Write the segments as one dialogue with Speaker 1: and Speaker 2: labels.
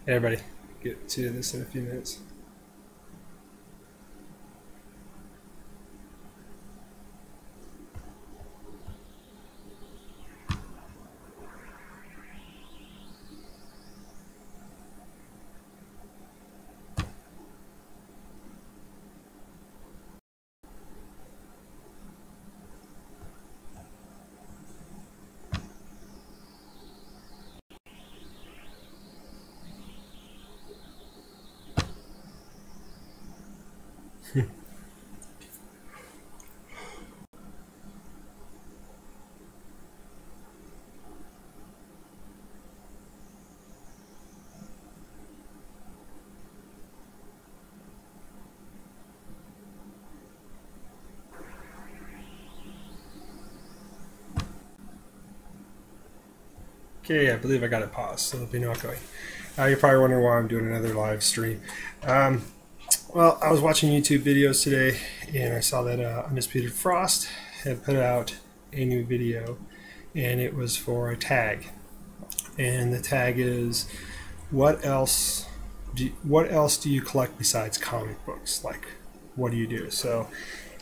Speaker 1: Hey everybody, get to this in a few minutes. Okay, I believe I got it paused, so there'll be no echoing. You're probably wondering why I'm doing another live stream. Well, I was watching YouTube videos today, and I saw that Undisputed Frost had put out a new video, and it was for a tag. And the tag is, what else do you collect besides comic books? Like, what do you do? So,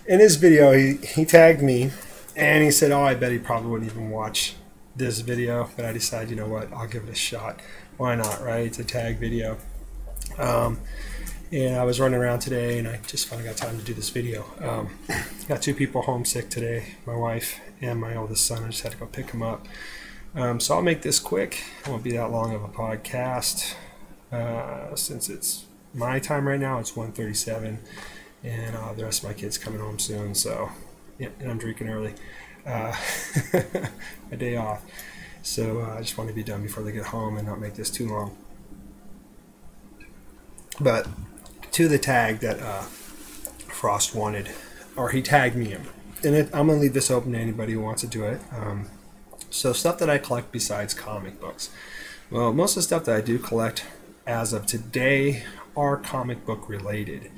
Speaker 1: in his video, he tagged me, and he said, "Oh, I bet he probably wouldn't even watch this video," but I decided, you know what, I'll give it a shot. Why not, right? It's a tag video. And I was running around today, and I just finally got time to do this video. Got two people homesick today, my wife and my oldest son. I just had to go pick them up. So I'll make this quick. It won't be that long of a podcast. Since it's my time right now, it's 1:37, and the rest of my kids coming home soon, so yeah, and I'm drinking early. My day off. So I just want to be done before they get home and not make this too long. But to the tag that Frost wanted, or he tagged me in. And I'm going to leave this open to anybody who wants to do it. So stuff that I collect besides comic books. Well, most of the stuff that I do collect as of today are comic book related.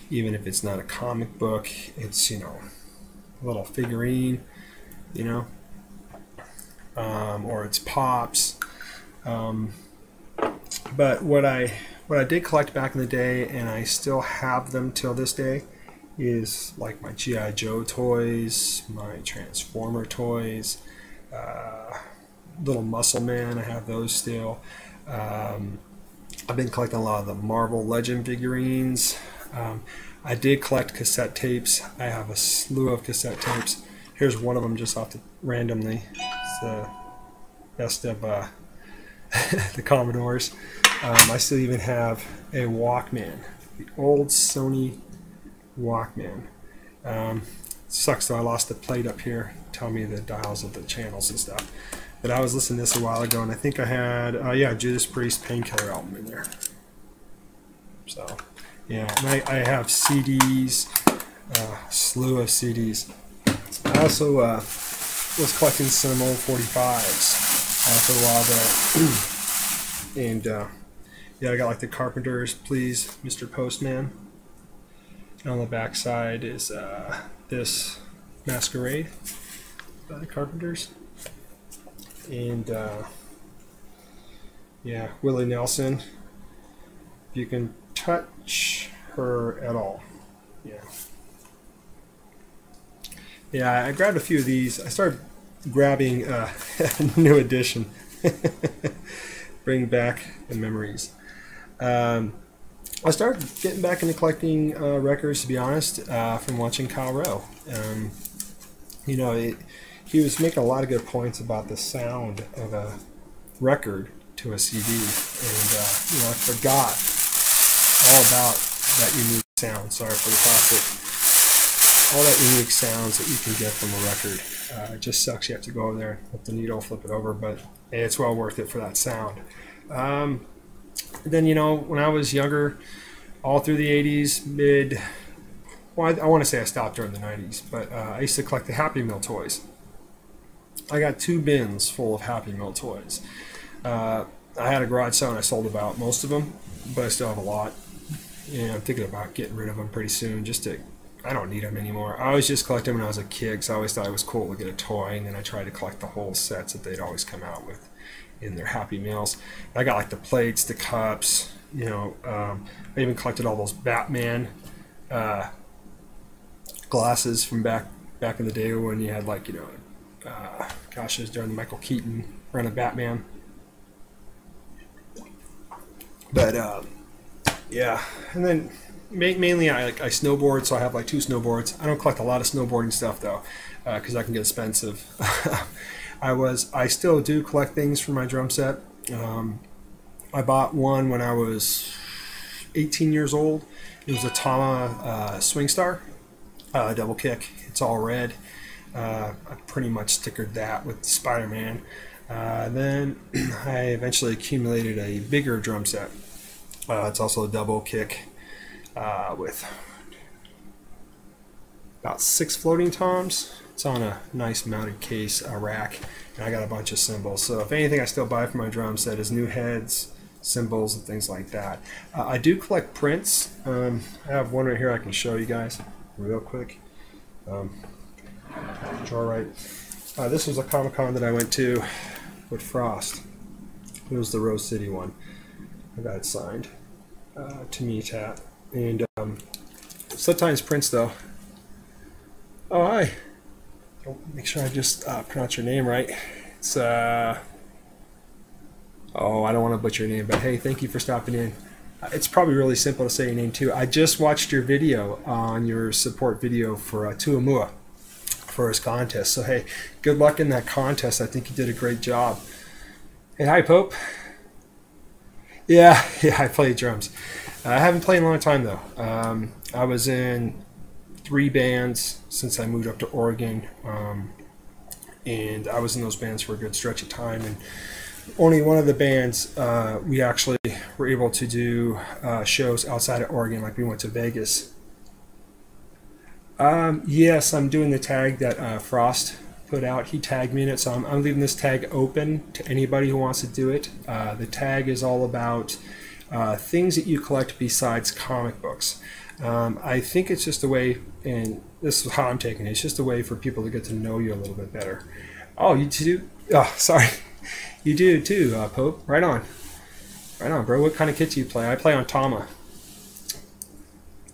Speaker 1: Even if it's not a comic book, it's, you know, a little figurine, you know, or it's pops. But what I did collect back in the day, and I still have them till this day, is like my G.I. Joe toys, my Transformer toys, Little Muscle Man, I have those still. I've been collecting a lot of the Marvel Legend figurines. I did collect cassette tapes. I have a slew of cassette tapes. Here's one of them just off randomly. It's the best of the Commodores. I still even have a Walkman, the old Sony Walkman. Sucks though, I lost the plate up here, tell me the dials of the channels and stuff. But I was listening to this a while ago, and I think I had, yeah, Judas Priest Painkiller album in there. So, yeah, and I have CDs, slew of CDs. I also was collecting some old 45s for a while there. And, yeah, I got like the Carpenters, Please, Mr. Postman. And on the back side is this Masquerade by the Carpenters. And, yeah, Willie Nelson. If you can touch her at all. Yeah. Yeah, I grabbed a few of these. I started grabbing a new edition. Bring back the memories. I started getting back into collecting records, to be honest, from watching Kyle Rowe. You know, he was making a lot of good points about the sound of a record to a CD, and you know, I forgot all about that unique sound. Sorry for the plastic. All that unique sounds that you can get from a record. It just sucks. You have to go over there, flip the needle, flip it over, but hey, it's well worth it for that sound. Then, you know, when I was younger, all through the 80s, well, I want to say I stopped during the 90s, but I used to collect the Happy Meal toys. I got 2 bins full of Happy Meal toys. I had a garage sale and I sold about most of them, but I still have a lot. And I'm thinking about getting rid of them pretty soon, I don't need them anymore. I always just collect them when I was a kid, because I always thought it was cool to get a toy, and then I tried to collect the whole sets that they'd always come out with. in their Happy Meals. I got like the plates, the cups, you know. I even collected all those Batman glasses from back in the day when you had, like, you know, gosh, it was during the Michael Keaton run of Batman. But yeah, and then mainly I snowboard, so I have like 2 snowboards. I don't collect a lot of snowboarding stuff though, because that can get expensive. I still do collect things for my drum set. I bought one when I was 18 years old. It was a Tama Swing Star double kick. It's all red. I pretty much stickered that with Spider-Man. Then I eventually accumulated a bigger drum set. It's also a double kick with about 6 floating toms. It's on a nice mounted case rack, and I got a bunch of cymbals. So if anything I still buy for my drum set is new heads, cymbals, and things like that. I do collect prints. I have one right here I can show you guys real quick. Draw right. This was a Comic-Con that I went to with Frost. It was the Rose City one. I got it signed to me, Tat. And sometimes prints though. Oh, hi. Make sure I just pronounce your name right. It's oh, I don't want to butcher your name, but hey, thank you for stopping in. It's probably really simple to say your name too. I just watched your video on your support video for Tuamua for his contest. So hey, good luck in that contest. I think you did a great job. Hey, hi Pope. Yeah, I play drums. I haven't played in a long time though. I was in 3 bands since I moved up to Oregon, and I was in those bands for a good stretch of time. And only one of the bands we actually were able to do shows outside of Oregon, like we went to Vegas. Yes, I'm doing the tag that Frost put out. He tagged me in it, so I'm leaving this tag open to anybody who wants to do it. The tag is all about things that you collect besides comic books. I think it's just a way, and this is how I'm taking it, it's just a way for people to get to know you a little bit better. Oh, you do? Oh, sorry. You do too, Pope. Right on. Right on, bro. What kind of kit do you play? I play on Tama.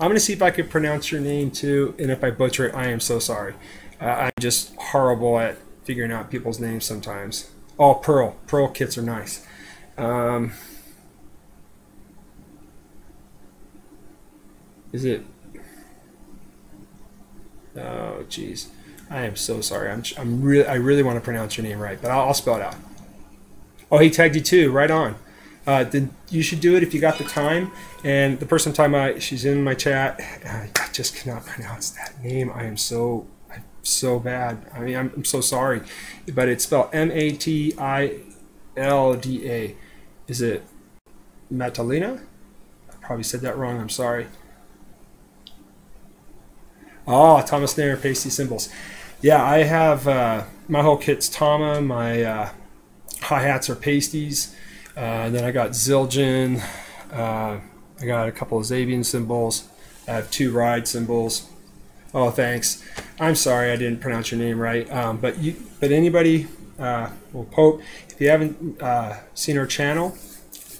Speaker 1: I'm going to see if I can pronounce your name too, and if I butcher it, I am so sorry. I'm just horrible at figuring out people's names sometimes. Oh, Pearl. Pearl kits are nice. Is it? Oh, jeez. I am so sorry. I really want to pronounce your name right, but I'll spell it out. Oh, he tagged you too. Right on. Then you should do it if you got the time. And the person I'm talking about, she's in my chat. I just cannot pronounce that name. I'm so bad. I mean, I'm so sorry, but it's spelled Matilda. Is it Matalina? I probably said that wrong. I'm sorry. Oh, Tama snare and pasty cymbals. Yeah, I have my whole kit's Tama. My hi-hats are pasties. Then I got Zildjian. I got a couple of Zabian cymbals. I have 2 ride cymbals. Oh, thanks. I'm sorry I didn't pronounce your name right. But anybody, well, Pope, if you haven't seen her channel,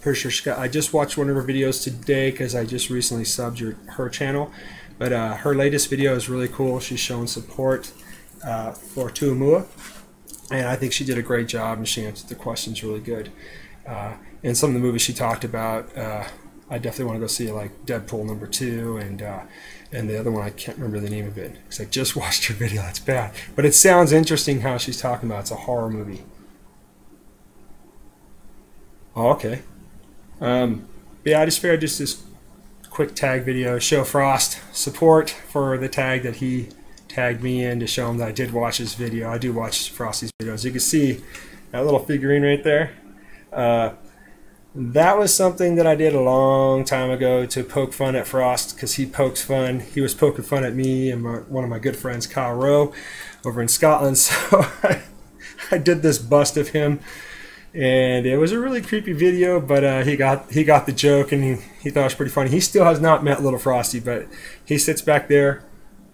Speaker 1: pretty sure Scott, I just watched one of her videos today because I just recently subbed her channel. But her latest video is really cool. She's showing support for Tuamua, and I think she did a great job, and she answered the questions really good. And some of the movies she talked about, I definitely want to go see, like Deadpool #2, and the other one I can't remember the name of it because I just watched her video. That's bad, but it sounds interesting how she's talking about. It's a horror movie. Oh, okay. Yeah, I just figured just this quick tag video, show Frost support for the tag that he tagged me in, to show him that I did watch his video. I do watch Frosty's videos. You can see that little figurine right there. That was something that I did a long time ago to poke fun at Frost, because he pokes fun. He was poking fun at me and one of my good friends, Kyle Rowe, over in Scotland. So I did this bust of him. And it was a really creepy video, but he got the joke, and he thought it was pretty funny. He still has not met Little Frosty, but he sits back there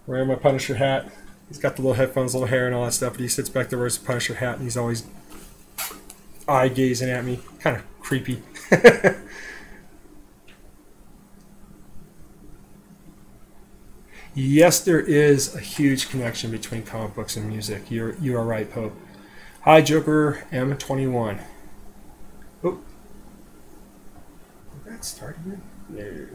Speaker 1: wearing my Punisher hat. He's got the little headphones, little hair, and all that stuff, but he sits back there wears the Punisher hat, and he's always eye gazing at me, kind of creepy. Yes, there is a huge connection between comic books and music. You are right, Pope. Hi, Joker M21. Oh, did that start again? No.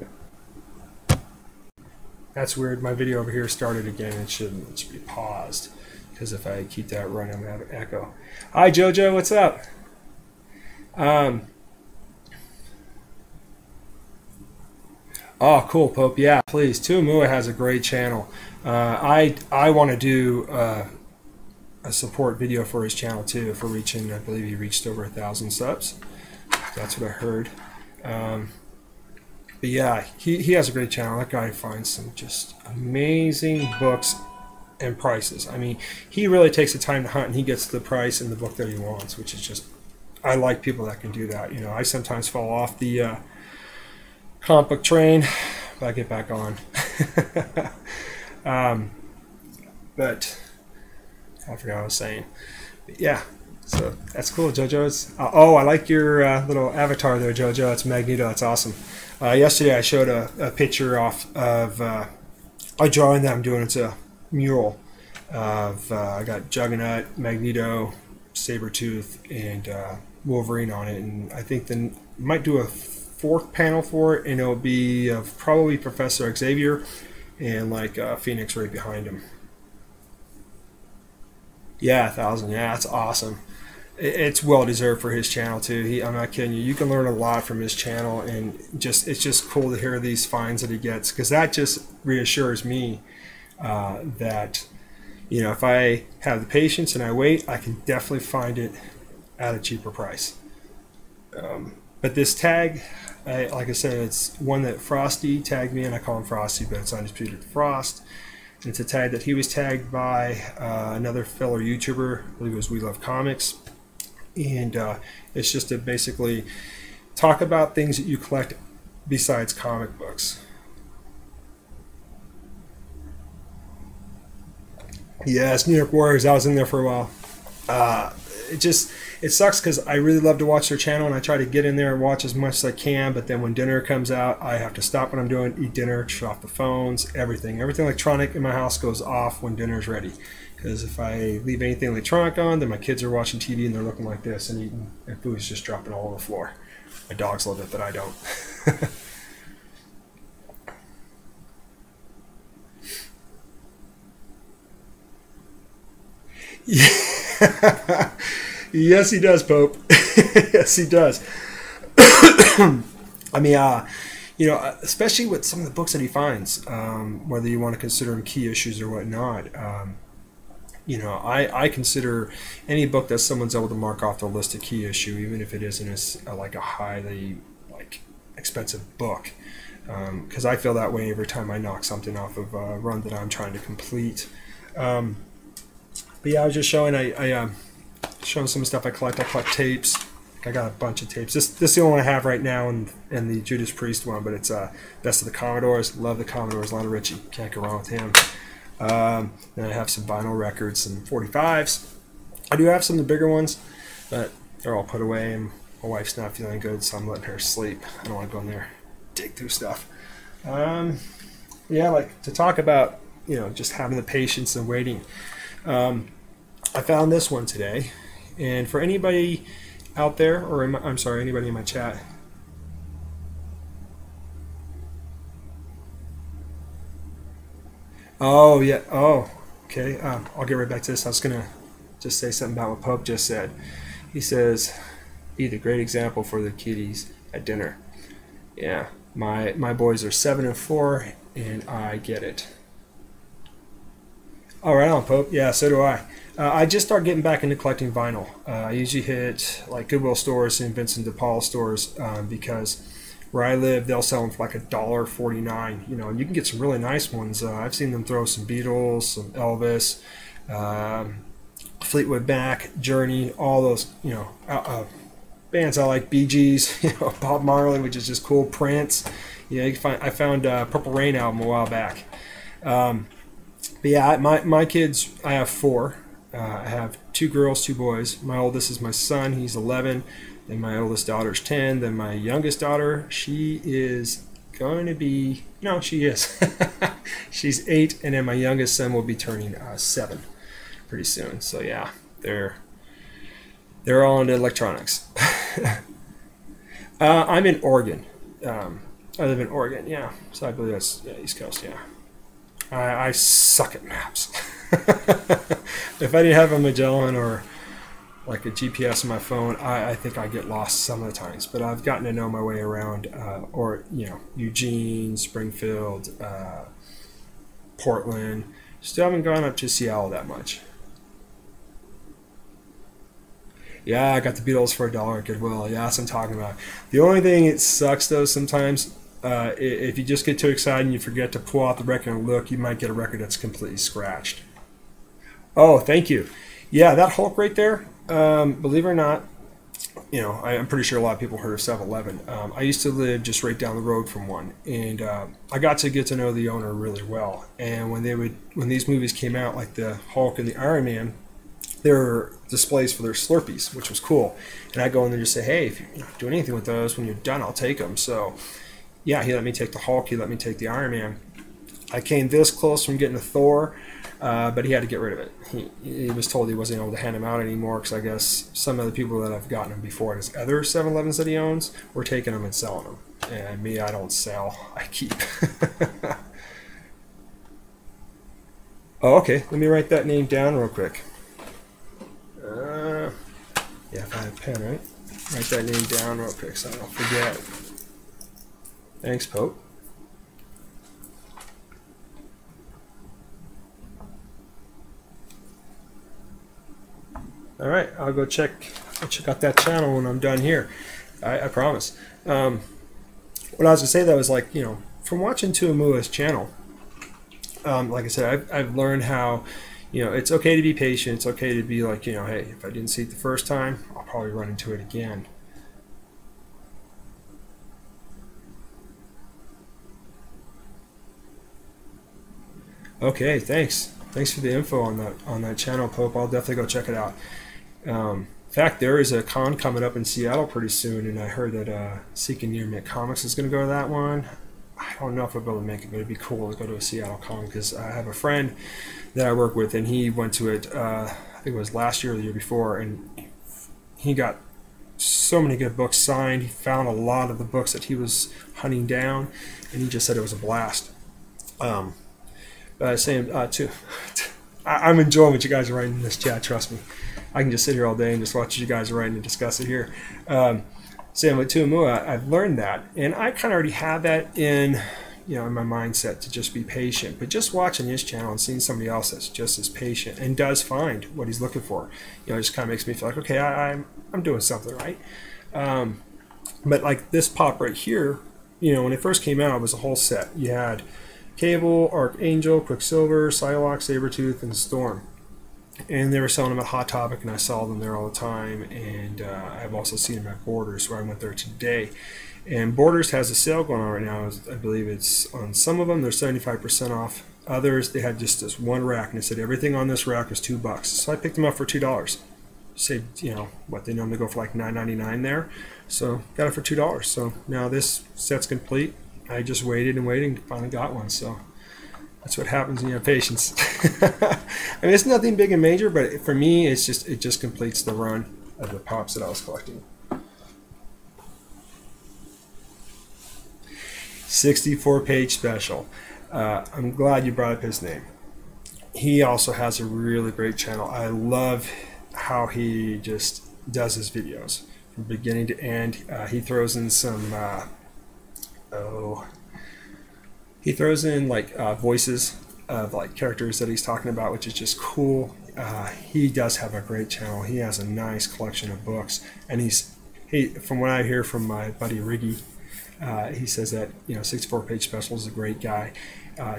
Speaker 1: That's weird. My video over here started again. It should be paused, because if I keep that running, I'm gonna have an echo. Hi, Jojo. What's up? Oh, cool, Pope. Yeah, please. Tuamua has a great channel. I want to do a support video for his channel too. For reaching, I believe he reached over 1,000 subs. That's what I heard. But yeah, he has a great channel. That guy finds some just amazing books and prices. I mean, he really takes the time to hunt, and he gets the price and the book that he wants, which is just, I like people that can do that. You know, I sometimes fall off the comic book train, but I get back on. But I forgot what I was saying. But yeah, so that's cool, JoJo's. Oh, I like your little avatar there, JoJo. It's Magneto. It's awesome. Yesterday I showed a picture off of a drawing that I'm doing. It's a mural of I got Juggernaut, Magneto, Sabretooth, and Wolverine on it, and I think then might do a fourth panel for it, and it'll be of probably Professor Xavier and like Phoenix right behind him. Yeah, 1,000. Yeah, that's awesome. It's well deserved for his channel too. I'm not kidding you. You can learn a lot from his channel, and it's just cool to hear these finds that he gets, because that just reassures me that, you know, if I have the patience and I wait, I can definitely find it at a cheaper price. But this tag, like I said, it's one that Frosty tagged me in. I call him Frosty, but it's Undisputed Frost. And it's a tag that he was tagged by another fellow YouTuber. I believe it was We Love Comics. And it's just to basically talk about things that you collect besides comic books. Yes, New York Warriors. I was in there for a while. It sucks because I really love to watch their channel, and I try to get in there and watch as much as I can, but then when dinner comes out, I have to stop what I'm doing, eat dinner, shut off the phones, everything electronic in my house goes off when dinner's ready, because if I leave anything electronic on, then my kids are watching TV and they're looking like this and eating, and food's just dropping all over the floor. My dogs love it, but I don't. Yeah. Yes, he does, Pope. Yes, he does. I mean, you know, especially with some of the books that he finds, whether you want to consider them key issues or whatnot. You know, I consider any book that someone's able to mark off the list a key issue, even if it isn't like a highly expensive book, because I feel that way every time I knock something off of a run that I'm trying to complete. But yeah, I was just showing showing some stuff I collect. I collect tapes. I got a bunch of tapes. This is the only one I have right now, and the Judas Priest one, but it's Best of the Commodores. Love the Commodores. Lionel Richie. Can't go wrong with him. Then I have some vinyl records and 45s. I do have some of the bigger ones, but they're all put away, and my wife's not feeling good, so I'm letting her sleep. I don't want to go in there dig through stuff. Yeah, like to talk about, you know, just having the patience and waiting. I found this one today, and for anybody out there, or I'm sorry, anybody in my chat. Oh yeah. Oh, okay. I'll get right back to this. I was gonna just say something about what Pope just said. He says, "Be the great example for the kiddies at dinner." Yeah, my boys are 7 and 4, and I get it. Oh, right on, Pope. Yeah, so do I. I just started getting back into collecting vinyl. I usually hit like Goodwill stores and Vincent de Paul stores because where I live, they'll sell them for like $1.49. You know, and you can get some really nice ones. I've seen them throw some Beatles, some Elvis, Fleetwood Mac, Journey, all those, you know, bands I like. Bee Gees, you know, Bob Marley, which is just cool. Prince. You know, you can find. I found Purple Rain album a while back. But yeah, my kids, I have 4. I have 2 girls, 2 boys. My oldest is my son, he's 11. Then my oldest daughter's 10. Then my youngest daughter, she is going to be, no, she is. She's 8, and then my youngest son will be turning 7 pretty soon. So yeah, they're all into electronics. I'm in Oregon. I live in Oregon, yeah. So I believe that's East Coast, yeah. I suck at maps. If I didn't have a Magellan or like a GPS on my phone, I think I get lost some of the times. But I've gotten to know my way around, or Eugene, Springfield, Portland. Still haven't gone up to Seattle that much. Yeah, I got the Beatles for $1 at Goodwill. Yeah, that's what I'm talking about. The only thing it sucks though sometimes, if you just get too excited and you forget to pull out the record and look, you might get a record that's completely scratched. Oh, thank you. Yeah, that Hulk right there, believe it or not, I'm pretty sure a lot of people heard of 7-Eleven. I used to live just right down the road from one, and I got to get to know the owner really well. And when these movies came out, like the Hulk and the Iron Man, there were displays for their Slurpees, which was cool. And I go in there and just say, hey, if you do anything with those, when you're done, I'll take them. So yeah, he let me take the Hulk, he let me take the Iron Man. I came this close from getting a Thor, but he had to get rid of it. He was told he wasn't able to hand them out anymore because I guess some of the people that have gotten them before at his other 7-Elevens that he owns were taking them and selling them. And me, I don't sell, I keep. Oh, okay, let me write that name down real quick. Yeah, if I have a pen, right? Write that name down real quick so I don't forget. Thanks, Pope. All right, I'll check out that channel when I'm done here. I promise. What I was going to say that was like, from watching Tuamua's channel, like I said, I've learned how, it's okay to be patient. It's okay to be like, hey, if I didn't see it the first time, I'll probably run into it again. Okay, thanks. Thanks for the info on that channel, Pope. I'll definitely go check it out. In fact, there is a con coming up in Seattle pretty soon, and I heard that Seeking Near Mint Comics is going to go to that one. I don't know if I'll be able to make it, but it'd be cool to go to a Seattle con because I have a friend that I work with, and he went to it, I think it was last year or the year before, and he got so many good books signed. He found a lot of the books that he was hunting down, and he just said it was a blast. Saying too, I'm enjoying what you guys are writing in this chat. Trust me, I can just sit here all day and just watch what you guys are writing and discuss it here. Saying with Tuamua, I've learned that, and I kind of already have that in my mindset to just be patient. But just watching his channel and seeing somebody else that's just as patient and does find what he's looking for, it just kind of makes me feel like, okay, I'm doing something right. But like this pop right here, when it first came out, it was a whole set. You had Cable, Archangel, Quicksilver, Psylocke, Sabretooth, and Storm. And they were selling them at Hot Topic, and I saw them there all the time. And I've also seen them at Borders, where I went there today. And Borders has a sale going on right now. I believe it's on some of them, they're 75% off. Others, they had just this one rack, and they said everything on this rack was $2. So I picked them up for $2. Saved, what they normally go for like $9.99 there. So got it for $2. So now this set's complete. I just waited and waited and finally got one. So that's what happens when you have patience. I mean, it's nothing big and major, but for me, it just completes the run of the pops that I was collecting. 64-page special. I'm glad you brought up his name. He also has a really great channel. I love how he just does his videos from beginning to end. He throws in some he throws in like voices of like characters that he's talking about, which is just cool. He does have a great channel. He has a nice collection of books, and from what I hear from my buddy Riggy, he says that 64-page special is a great guy,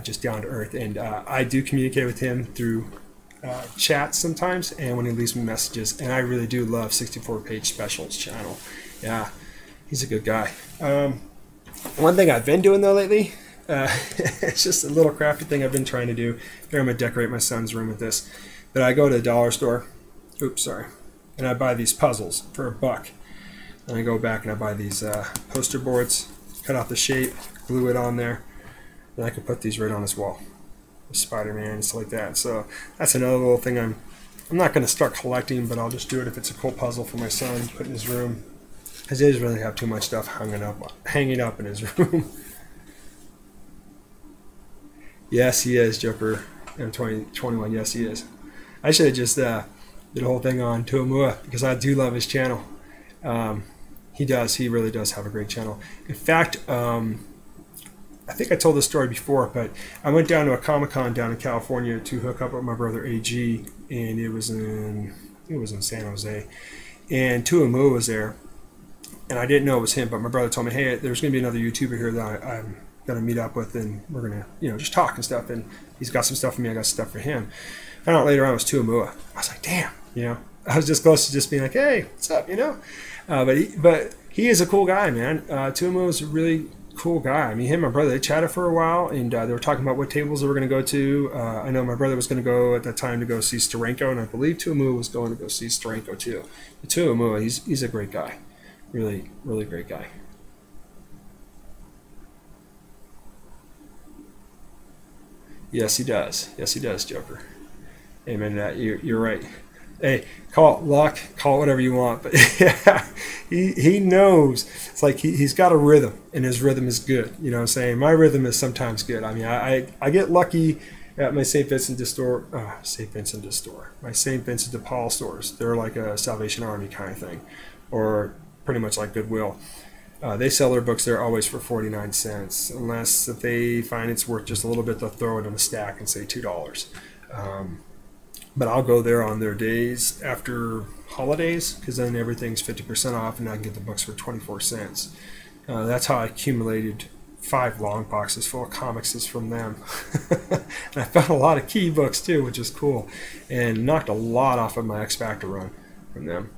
Speaker 1: just down to earth. And I do communicate with him through chat sometimes, and when he leaves me messages, and I really do love 64-page specials channel. Yeah, he's a good guy. One thing I've been doing though lately, it's just a little crafty thing I've been trying to do. Here I'm gonna decorate my son's room with this. But I go to the dollar store, oops, sorry, and I buy these puzzles for $1. And I go back and I buy these poster boards, cut out the shape, glue it on there, and I can put these right on this wall. Spider-Man and stuff like that. So that's another little thing I'm not going to start collecting, but I'll just do it if it's a cool puzzle for my son, put in his room. Because he doesn't really have too much stuff hanging up in his room. Yes, he is, Joker M2021. Yes, he is. I should have just did a whole thing on Tuamua because I do love his channel. He does. He really does have a great channel. In fact, I think I told this story before, but I went down to a Comic-Con down in California to hook up with my brother AG, and it was in San Jose, and Tuamua was there, and I didn't know it was him, but my brother told me, hey, there's going to be another YouTuber here that I'm going to meet up with, and we're going to, just talk and stuff, and he's got some stuff for me, I got stuff for him. Found out later on it was Tuamua. I was like, damn, I was just close to just being like, hey, what's up, but he is a cool guy, man. Tuamua is a really cool guy. I mean, him and my brother, they chatted for a while, and they were talking about what tables they were going to go to. I know my brother was going to go at that time to go see Steranko, and I believe Tuamua was going to go see Steranko too. But Tuamua, he's a great guy. Really, really great guy. Yes, he does. Yes, he does, Joker. Amen to that. You're right. Hey, call it luck, call it whatever you want, but yeah, he knows. It's like he's got a rhythm, and his rhythm is good. You know what I'm saying? My rhythm is sometimes good. I mean, I get lucky at my St. Vincent de Store, my St. Vincent de Paul stores. They're like a Salvation Army kind of thing, or pretty much like Goodwill. They sell their books there always for 49 cents, unless if they find it's worth just a little bit, they'll throw it in a stack and say $2. But I'll go there on their days after holidays, because then everything's 50% off, and I can get the books for 24 cents. That's how I accumulated 5 long boxes full of comics from them. And I found a lot of key books too, which is cool, and knocked a lot off of my X Factor run from them.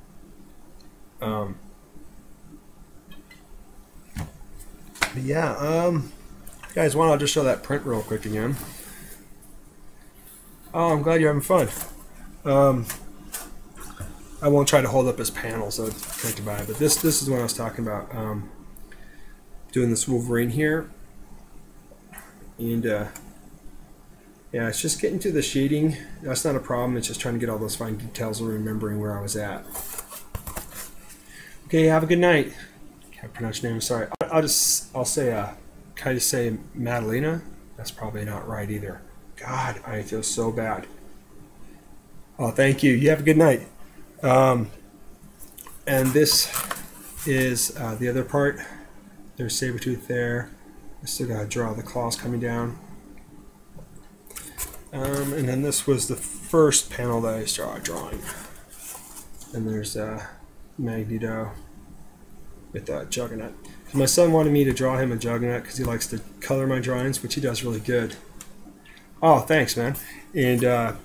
Speaker 1: But yeah, guys, why don't I just show that print real quick again? Oh, I'm glad you're having fun. I won't try to hold up his panels so it's print to buy, but this is what I was talking about. Doing this Wolverine here, and yeah, it's just getting to the shading. That's not a problem. It's just trying to get all those fine details and remembering where I was at. Okay, have a good night. Can't pronounce your name. Sorry. I'll say can I just say Madalena? That's probably not right either. God, I feel so bad. Oh, thank you. You have a good night. And this is the other part. There's Sabretooth there. I still got to draw the claws coming down. And then this was the first panel that I started drawing. And there's Magneto with Juggernaut. My son wanted me to draw him a Juggernaut because he likes to color my drawings, which he does really good. Oh, thanks, man. And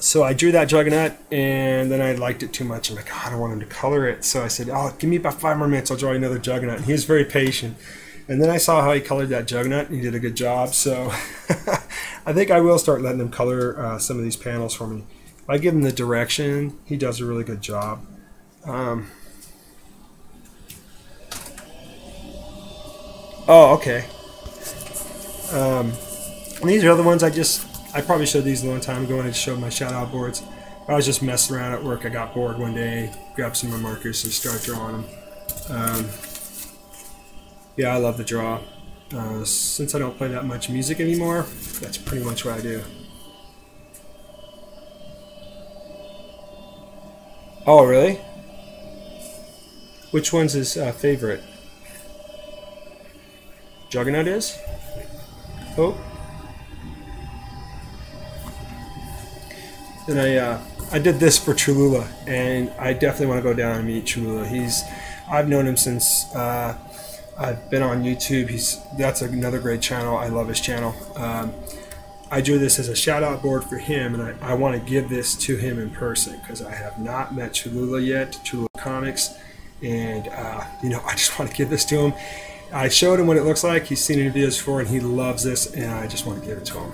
Speaker 1: so I drew that Juggernaut, and then I liked it too much. I'm like, oh, I don't want him to color it. So I said, oh, give me about 5 more minutes. I'll draw another Juggernaut. And he was very patient. And then I saw how he colored that Juggernaut, and he did a good job. So I think I will start letting him color some of these panels for me. If I give him the direction, he does a really good job. Oh, okay. These are other ones I probably showed these a long time ago when I showed my shout out boards. I was just messing around at work. I got bored one day, grabbed some of my markers and started drawing them. Yeah, I love to draw. Since I don't play that much music anymore, that's pretty much what I do. Oh, really? Which one's his favorite? Juggernaut is? Oh. Then I did this for Cholula, and I definitely want to go down and meet Cholula. I've known him since I've been on YouTube. That's another great channel. I love his channel. I drew this as a shout out board for him, and I want to give this to him in person because I have not met Cholula yet, Cholula Comics, and I just want to give this to him. I showed him what it looks like. He's seen it in videos before, and he loves this, and I just want to give it to him.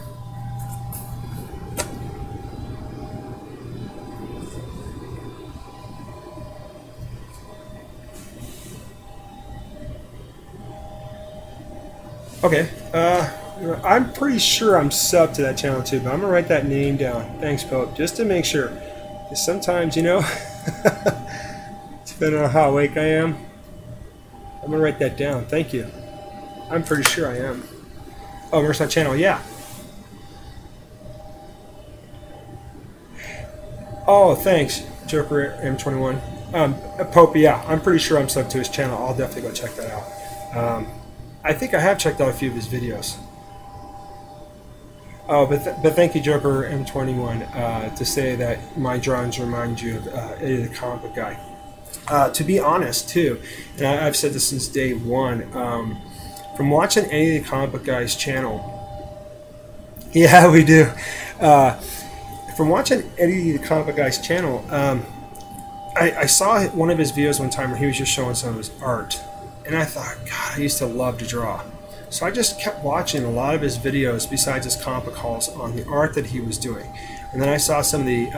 Speaker 1: Okay. I'm pretty sure I'm subbed to that channel too, but I'm gonna write that name down. Thanks, Pope, just to make sure. Because sometimes, you know, depending on how awake I am, I'm gonna write that down. Thank you. I'm pretty sure I am. Oh, where's that channel? Yeah. Oh, thanks, Joker M21. Pope, yeah, I'm pretty sure I'm subbed to his channel. I'll definitely go check that out. I think I have checked out a few of his videos. Oh, but thank you, Joker M21, to say that my drawings remind you of Eddie the Comic Book Guy. To be honest, too, and I've said this since day one, from watching Eddie the Comic Book Guy's channel, yeah, we do. From watching Eddie the Comic Book Guy's channel, I saw one of his videos one time where he was just showing some of his art, and I thought, God, I used to love to draw. So I just kept watching a lot of his videos besides his comic book hauls on the art that he was doing. And then I saw some of the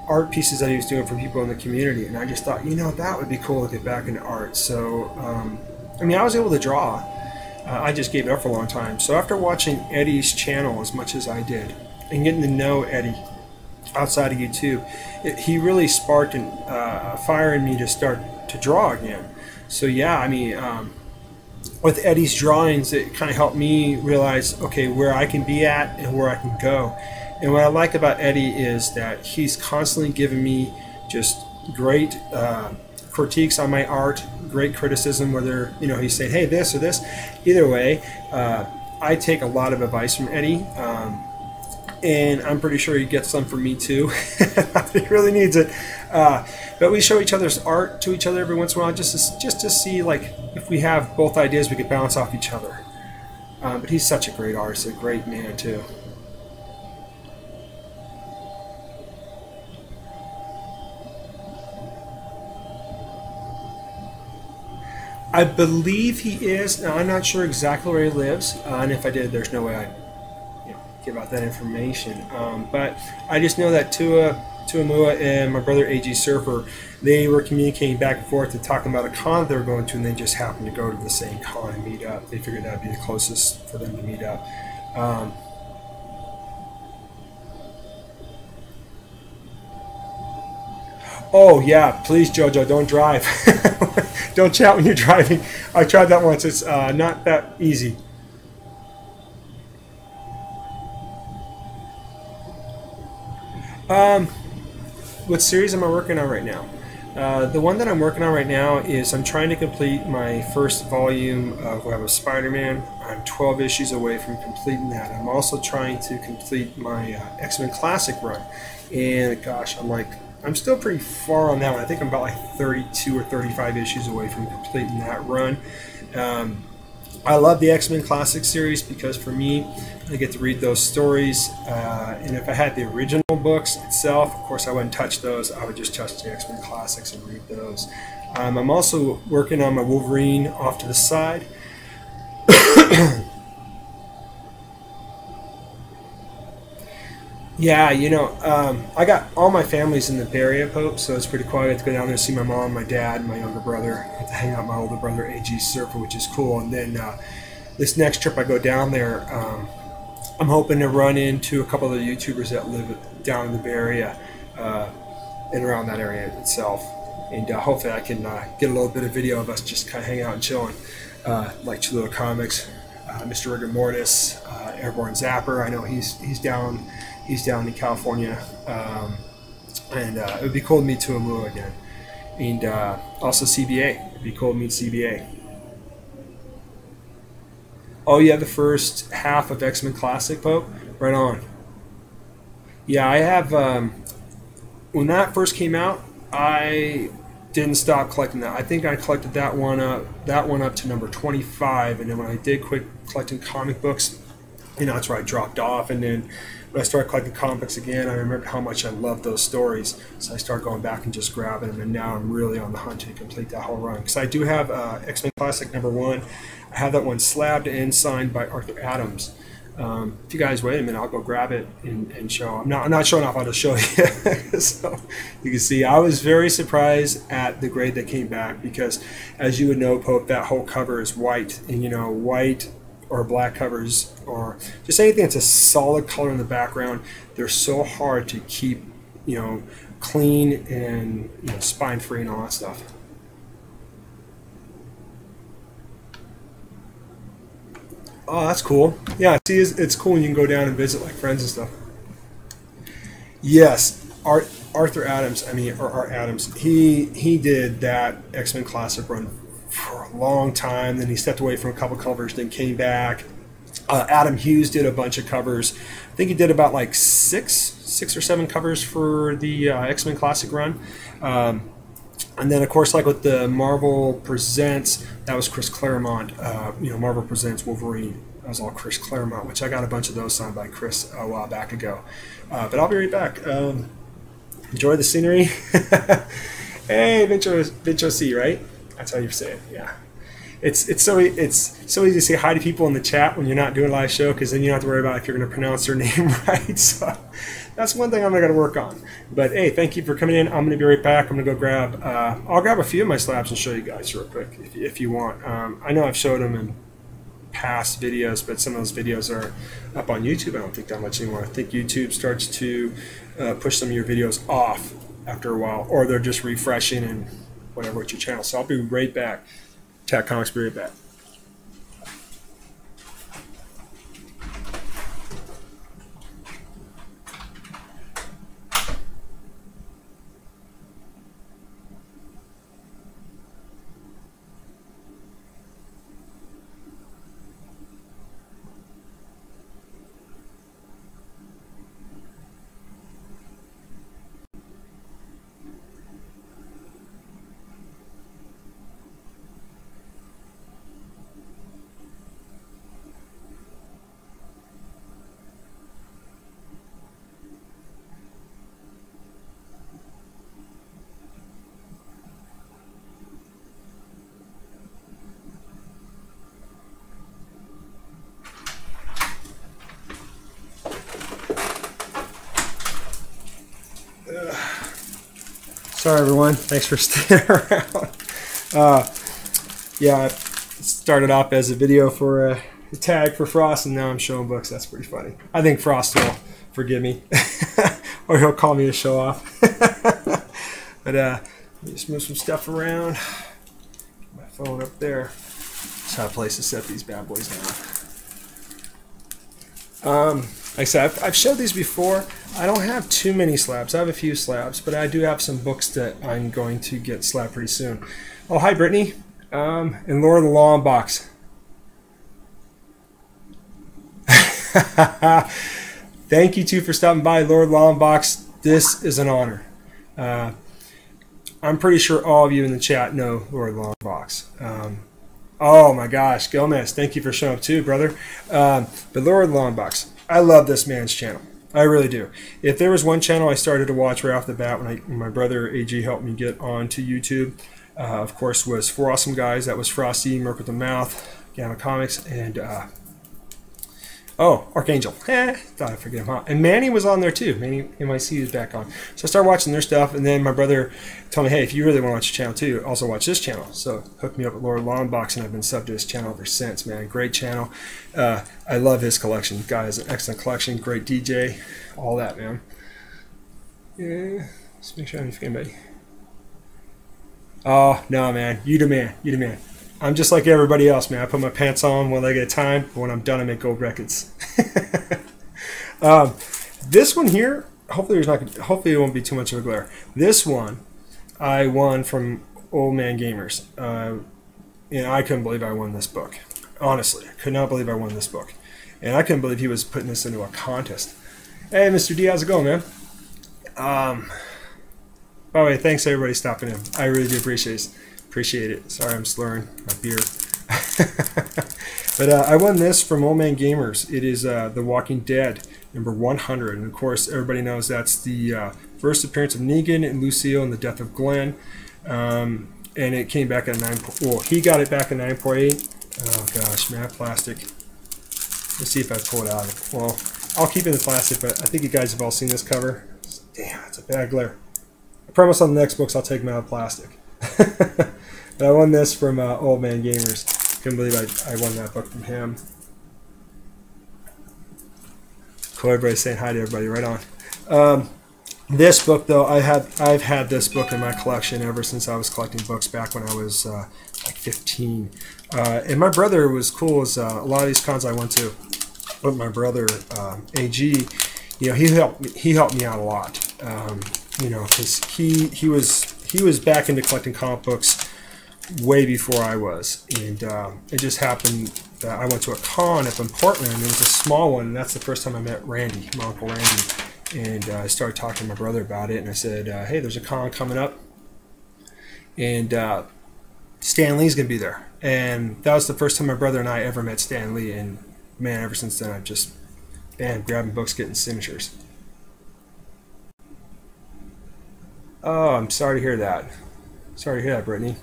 Speaker 1: art pieces that he was doing for people in the community, and I just thought, you know, that would be cool to get back into art. So, I mean, I was able to draw. I just gave it up for a long time. So after watching Eddie's channel as much as I did, and getting to know Eddie outside of YouTube, he really sparked a fire in me to start to draw again. So yeah, I mean, with Eddie's drawings, it kind of helped me realize, okay, where I can be at and where I can go. And what I like about Eddie is that he's constantly giving me just great critiques on my art, great criticism, whether, you know, he's saying, hey, this or this. Either way, I take a lot of advice from Eddie, and I'm pretty sure he gets some from me too. He really needs it. But we show each other's art to each other every once in a while, just to see, like, if we have both ideas, we could bounce off each other. But he's such a great artist, a great man too. I believe he is. Now, I'm not sure exactly where he lives, and if I did, there's no way I'd give out that information. But I just know that Tuamua and my brother AG Surfer, they were communicating back and forth and talking about a con they were going to, and they just happened to go to the same con and meet up. They figured that would be the closest for them to meet up. Oh yeah, please Jojo, don't drive. Don't chat when you're driving. I tried that once. It's not that easy. What series am I working on right now? The one that I'm working on right now is I'm trying to complete my first volume of Spider-Man. I'm 12 issues away from completing that. I'm also trying to complete my X-Men Classic run. And gosh, I'm still pretty far on that one. I think I'm about like 32 or 35 issues away from completing that run. I love the X-Men Classic series because for me, I get to read those stories, and if I had the original books itself, of course I wouldn't touch those. I would just touch the X-Men Classics and read those. I'm also working on my Wolverine off to the side. Yeah, you know, I got all my families in the Bay Area, Pope, so it's pretty cool. I get to go down there and see my mom, my dad, my younger brother. I get to hang out with my older brother, AG Surfer, which is cool. And then this next trip I go down there, I'm hoping to run into a couple of the YouTubers that live down in the Bay Area and around that area itself. And hopefully I can get a little bit of video of us just kind of hanging out and chilling, like Chilua Comics, Mr. Rigor Mortis, Airborne Zapper. I know he's down in California, and it would be cool to meet Tuamua again, and also CBA. It'd be cool to meet CBA. Oh yeah, the first half of X-Men Classic, Pope? Right on. Yeah, I have, when that first came out, I didn't stop collecting that. I think I collected that one up to number 25, and then when I did quit collecting comic books, you know, that's where I dropped off. And then when I started collecting comic books again, I remembered how much I loved those stories, so I started going back and just grabbing them, and now I'm really on the hunt to complete that whole run. Because I do have X-Men Classic #1. I have that one slabbed and signed by Arthur Adams. If you guys wait a minute, I'll go grab it and show. I'm not showing off, I'll just show you. So you can see I was very surprised at the grade that came back, because as you would know, Pope, that whole cover is white, and you know, white or black covers, or just anything that's a solid color in the background. They're so hard to keep, you know, clean and, you know, spine free and all that stuff. Oh, that's cool. Yeah, see, it's cool when you can go down and visit like friends and stuff. Yes, Arthur Adams. I mean, or Art Adams. He did that X-Men Classic run for a long time. Then he stepped away from a couple covers, then came back. Adam Hughes did a bunch of covers. I think he did about like six or seven covers for the X-Men Classic run. And then, of course, like with the Marvel Presents, that was Chris Claremont. You know, Marvel Presents Wolverine. That was all Chris Claremont, which I got a bunch of those signed by Chris a while back ago. But I'll be right back. Enjoy the scenery. Hey, Vincho C, right? That's how you say it. Yeah. It's so easy to say hi to people in the chat when you're not doing a live show, because then you don't have to worry about if you're going to pronounce their name right. So that's one thing I'm going to work on. But hey, thank you for coming in. I'm going to be right back. I'm going to go grab. I'll grab a few of my slabs and show you guys real quick if you want. I know I've showed them in past videos, but some of those videos are up on YouTube. I don't think that much anymore. I think YouTube starts to push some of your videos off after a while, or they're just refreshing and whatever with your channel. So I'll be right back. Tat Comics, be right back. Sorry, everyone. Thanks for staying around. Yeah, it started off as a video for a tag for Frost, and now I'm showing books. That's pretty funny. I think Frost will forgive me, or he'll call me to show off. But let me just move some stuff around. Get my phone up there. Just have a place to set these bad boys down. Like I said, I've showed these before. I don't have too many slabs. I have a few slabs, but I do have some books that I'm going to get slabbed pretty soon. Oh, hi, Brittany. And Lord of the Long Box. Thank you, too, for stopping by, Lord of the Long Box. This is an honor. I'm pretty sure all of you in the chat know Lord of the Long Box. Oh, my gosh. Gomez, thank you for showing up, too, brother. But Lord of the Long Box. I love this man's channel. I really do. If there was one channel I started to watch right off the bat when my brother AG helped me get onto YouTube, of course, was Four Awesome Guys. That was Frosty, Merc with the Mouth, Gamma Comics, and Archangel. Thought I'd forget him. Huh? And Manny was on there too. Manny NYC is back on. So I started watching their stuff, and then my brother told me, hey, if you really want to watch the channel too, also watch this channel. So hooked me up with Lord of the Long Box, and I've been subbed to his channel ever since, man. Great channel. I love his collection. The guy has an excellent collection, great DJ, all that, man. Yeah, let's make sure I don't forget anybody. Oh, no, man. You the man. You the man. I'm just like everybody else, man. I put my pants on one leg at a time. But when I'm done, I make gold records. This one here, hopefully it won't be too much of a glare. This one, I won from Old Man Gamers. And I couldn't believe I won this book. Honestly, I could not believe I won this book. And I couldn't believe he was putting this into a contest. Hey, Mr. D, how's it going, man? By the way, thanks everybody stopping in. I really do appreciate it. Sorry, I'm slurring my beer. But I won this from Old Man Gamers. It is The Walking Dead, number 100. And of course, everybody knows that's the first appearance of Negan and Lucille and the death of Glenn. And it came back at 9. Well, he got it back at 9.8. Oh gosh, matte plastic. Let's see if I pull it out. Well, I'll keep it in the plastic, but I think you guys have all seen this cover. Damn, it's a bad glare. I promise on the next books I'll take them out of plastic. But I won this from Old Man Gamers. Couldn't believe I won that book from him. Cool. Everybody's saying hi to everybody. Right on. This book, though, I've had this book in my collection ever since I was collecting books back when I was like 15. And my brother was cool as a lot of these cons I went to. But my brother, AG, you know, he helped me out a lot. You know, because he was back into collecting comic books way before I was, and it just happened that I went to a con up in Portland. It was a small one, and that's the first time I met Randy, my Uncle Randy. And I started talking to my brother about it, and I said, hey, there's a con coming up, and Stan Lee's going to be there. And that was the first time my brother and I ever met Stan Lee, and man, ever since then I've just been grabbing books, getting signatures. Oh, I'm sorry to hear that. Sorry to hear that, Brittany.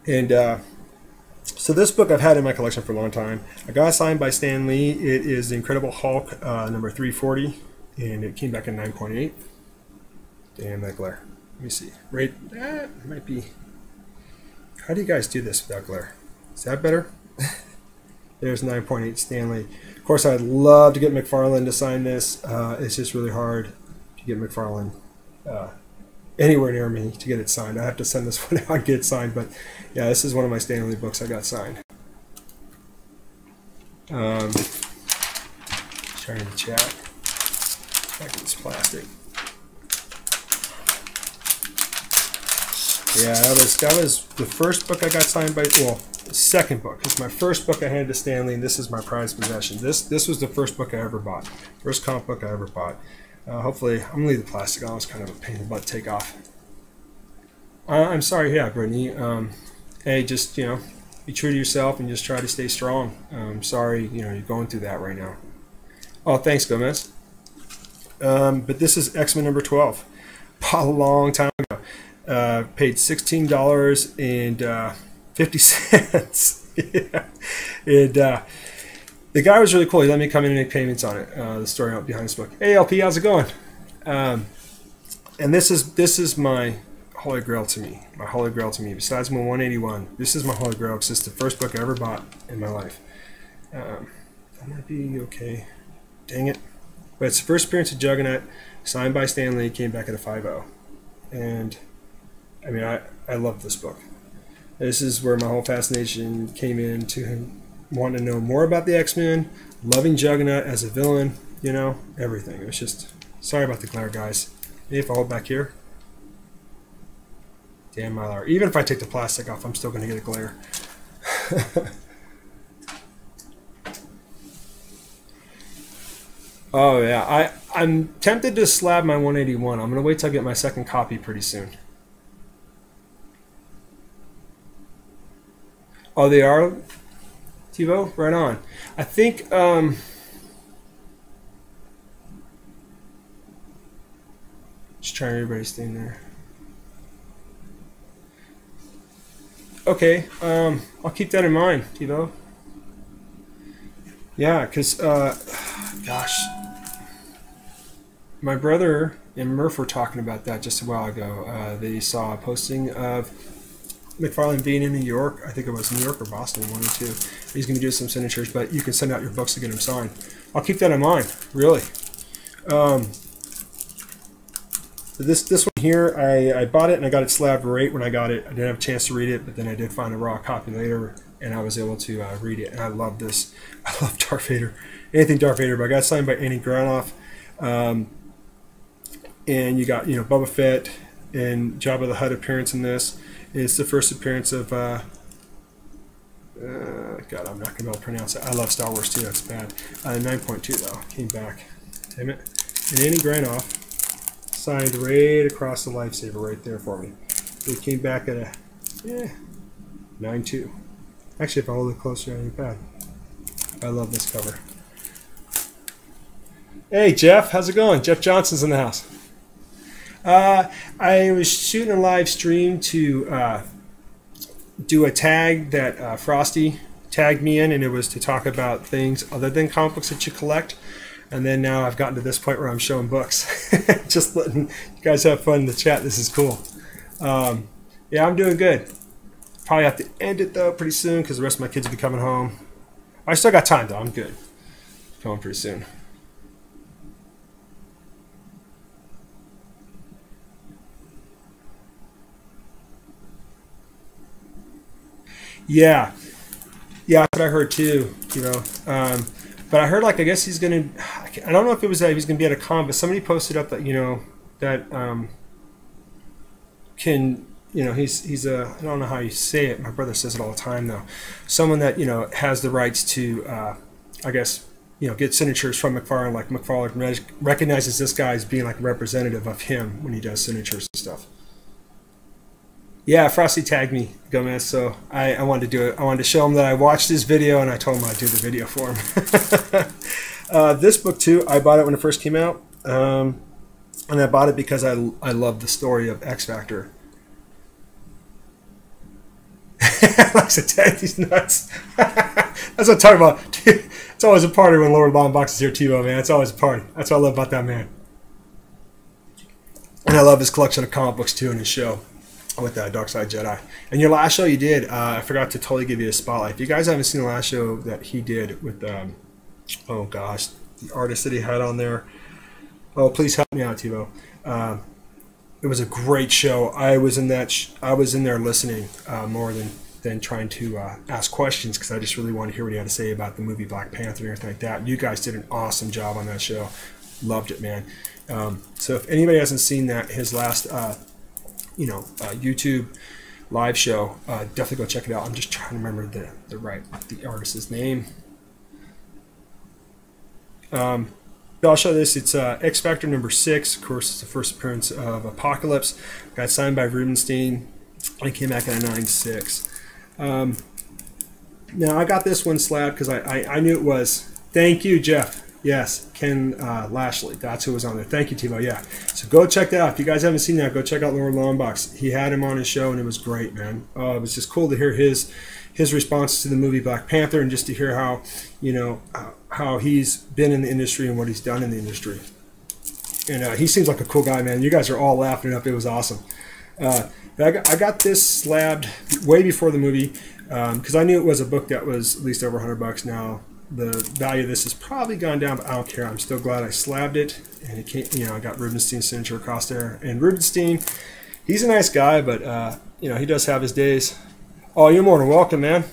Speaker 1: And so this book I've had in my collection for a long time. I got it signed by Stan Lee. It is The Incredible Hulk, number 340, and it came back in 9.8. Damn, that glare. Let me see. Right, it might be. How do you guys do this without glare? Is that better? There's 9.8 Stan Lee. Of course, I'd love to get McFarlane to sign this. It's just really hard to get McFarlane anywhere near me to get it signed. I have to send this one out and get it signed. But yeah, this is one of my Stan Lee books I got signed. Trying to chat. Back in this plastic. Yeah, that was the first book I got signed by. Well, the second book. It's my first book I handed to Stan Lee, and this is my prized possession. This was the first book I ever bought. First comic book I ever bought. Hopefully, I'm going to leave the plastic on. It's kind of a pain in the butt to take off. I'm sorry, yeah, Brittany. Hey, just, you know, be true to yourself and just try to stay strong. I'm sorry, you know, you're going through that right now. Oh, thanks, Gomez. But this is X-Men number 12. Bought a long time ago. Paid $16.50. Yeah. And the guy was really cool. He let me come in and make payments on it. The story out behind this book. Hey, LP, how's it going? And this is my holy grail to me. My holy grail to me. Besides my 181, this is my holy grail because it's the first book I ever bought in my life. That might be okay. Dang it. But it's the first appearance of Juggernaut, signed by Stan Lee, came back at a 5.0. And I mean, I love this book. This is where my whole fascination came in to wanting to know more about the X-Men, loving Juggernaut as a villain, you know, everything. It was just, sorry about the glare, guys. Maybe if I hold back here. Damn, Mylar. Even if I take the plastic off, I'm still going to get a glare. Oh, yeah. I'm tempted to slab my 181. I'm going to wait till I get my second copy pretty soon. Oh, they are? TiVo? Right on. I think... just trying everybody's thing there. Okay, I'll keep that in mind, TiVo. Yeah, because, gosh, my brother and Murph were talking about that just a while ago. They saw a posting of McFarlane being in New York. I think it was New York or Boston, one or two. He's going to do some signatures, but you can send out your books to get them signed. I'll keep that in mind, really. This one here, I bought it and I got it slabbed right when I got it. I didn't have a chance to read it, but then I did find a raw copy later, and I was able to read it. And I love this. I love Darth Vader. Anything Darth Vader, but I got it signed by Andy Granoff. And you got, you know, Boba Fett and Jabba the Hutt appearance in this. It's the first appearance of God, I'm not going to be able to pronounce it. I love Star Wars too, that's bad. 9.2 though, came back. Damn it. And Andy Granoff signed right across the lightsaber right there for me. It came back at a 9.2. Actually, if I hold it closer, it ain't bad. I love this cover. Hey Jeff, how's it going? Jeff Johnson's in the house. I was shooting a live stream to do a tag that Frosty tagged me in, and it was to talk about things other than comic books that you collect. And then now I've gotten to this point where I'm showing books. Just letting you guys have fun in the chat. This is cool. Yeah, I'm doing good. Probably have to end it though pretty soon because the rest of my kids will be coming home. I still got time though. I'm good. Coming pretty soon. Yeah, yeah, that's what I heard too. You know, but I heard like I guess he's gonna. I don't know if it was that he was gonna be at a con, but somebody posted up that that can he's a, I don't know how you say it. My brother says it all the time though. Someone that has the rights to I guess get signatures from McFarlane. Like McFarlane recognizes this guy as being like a representative of him when he does signatures and stuff. Yeah, Frosty tagged me, Gomez, so I wanted to do it. I wanted to show him that I watched his video, and I told him I'd do the video for him. This book, too, I bought it when it first came out, and I bought it because I love the story of X Factor. Like I said, he's nuts. That's what I'm talking about. It's always a party when Lord Long Box is here, TiVo, man. It's always a party. That's what I love about that man. And I love his collection of comic books, too, and his show with Dark Side Jedi. And your last show you did, I forgot to totally give you a spotlight. If you guys haven't seen the last show that he did with, oh gosh, the artist that he had on there. Oh, please help me out, TiVo. It was a great show. I was in that. I was in there listening more than trying to ask questions because I just really wanted to hear what he had to say about the movie Black Panther and everything like that. You guys did an awesome job on that show. Loved it, man. So if anybody hasn't seen that, his last YouTube live show, definitely go check it out. I'm just trying to remember the artist's name. I'll show this. It's X Factor number 6. Of course, it's the first appearance of Apocalypse. Got signed by Rubenstein. And came back in a 9.6. Now I got this one slabbed because I knew it was. Thank you, Jeff. Yes, Ken Lashley. That's who was on there. Thank you, TiVo. Yeah. So go check that out. If you guys haven't seen that, go check out Lord Longbox. He had him on his show, and it was great, man. It was just cool to hear his response to the movie Black Panther, and just to hear how how he's been in the industry and what he's done in the industry. And he seems like a cool guy, man. You guys are all laughing it up. It was awesome. I got this slabbed way before the movie because I knew it was a book that was at least over $100 now. The value of this has probably gone down, but I don't care. I'm still glad I slabbed it, and it came, I got Rubenstein's signature across there. And Rubenstein, he's a nice guy, but he does have his days. Oh, you're more than welcome, man.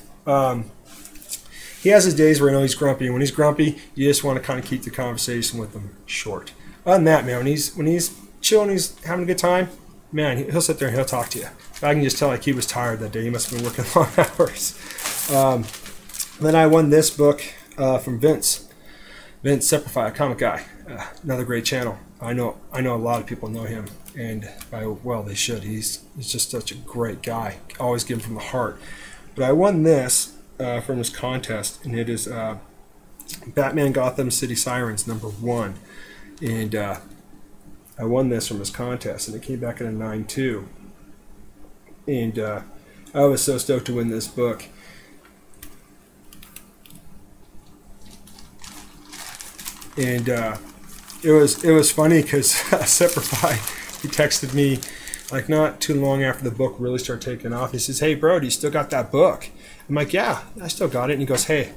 Speaker 1: He has his days where he's grumpy, and when he's grumpy, you just want to kind of keep the conversation with him short. Other than that, man, when he's chilling, he's having a good time, man, he'll sit there and he'll talk to you. I can just tell like he was tired that day. He must have been working long hours. Then I won this book from Vince Seprify, a comic guy. Another great channel. I know a lot of people know him, and well, they should. He's just such a great guy. Always give him from the heart. But I won this from his contest, and it is Batman Gotham City Sirens #1, and I won this from his contest, and it came back in a 9.2, and I was so stoked to win this book. And it was funny because Seprify, he texted me like not too long after the book really started taking off. He says, "Hey bro, do you still got that book?" I'm like, "Yeah, I still got it." And he goes, "Hey,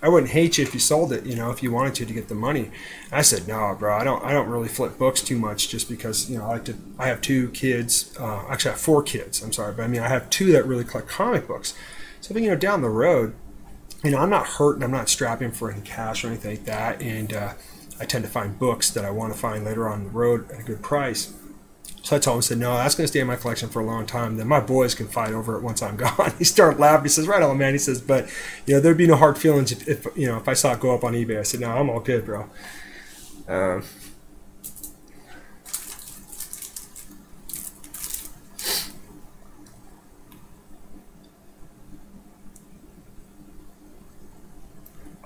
Speaker 1: I wouldn't hate you if you sold it, if you wanted to get the money." I said, "No, bro, I don't really flip books too much just because I have 2 kids. Actually, I have 4 kids. I'm sorry, but I have 2 that really collect comic books. So down the road, I'm not hurting, I'm not strapping for any cash or anything like that, and I tend to find books that I want to find later on the road at a good price." So I told him, I said, "No, that's going to stay in my collection for a long time. Then my boys can fight over it once I'm gone." He started laughing. He says, "Right on, man." He says, "But there'd be no hard feelings if I saw it go up on eBay." I said, "No, I'm all good, bro."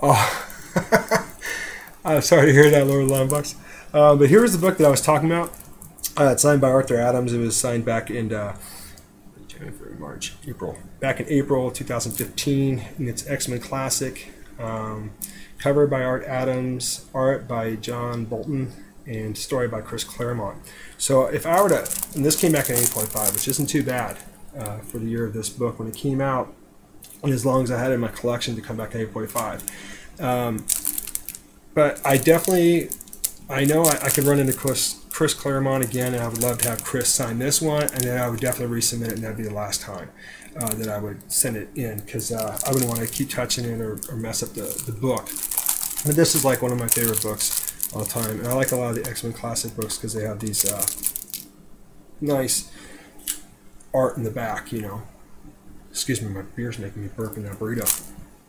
Speaker 1: Oh, I'm sorry to hear that, Lord Longbox. But here was the book that I was talking about. It's signed by Arthur Adams. It was signed back in January, March, April. Back in April 2015, and it's X-Men Classic. Cover by Art Adams, art by John Bolton, and story by Chris Claremont. So if I were to, and this came back in 8.5, which isn't too bad. for the year of this book when it came out, and as long as I had it in my collection to come back to 8.5. But I know I could run into Chris Claremont again, and I would love to have Chris sign this one, and then I would definitely resubmit it, and that'd be the last time that I would send it in, because I wouldn't want to keep touching it or mess up the book. But this is like one of my favorite books all the time, and I like a lot of the X-Men Classic books because they have these nice art in the back, you know. Excuse me, my beer's making me burp in that burrito.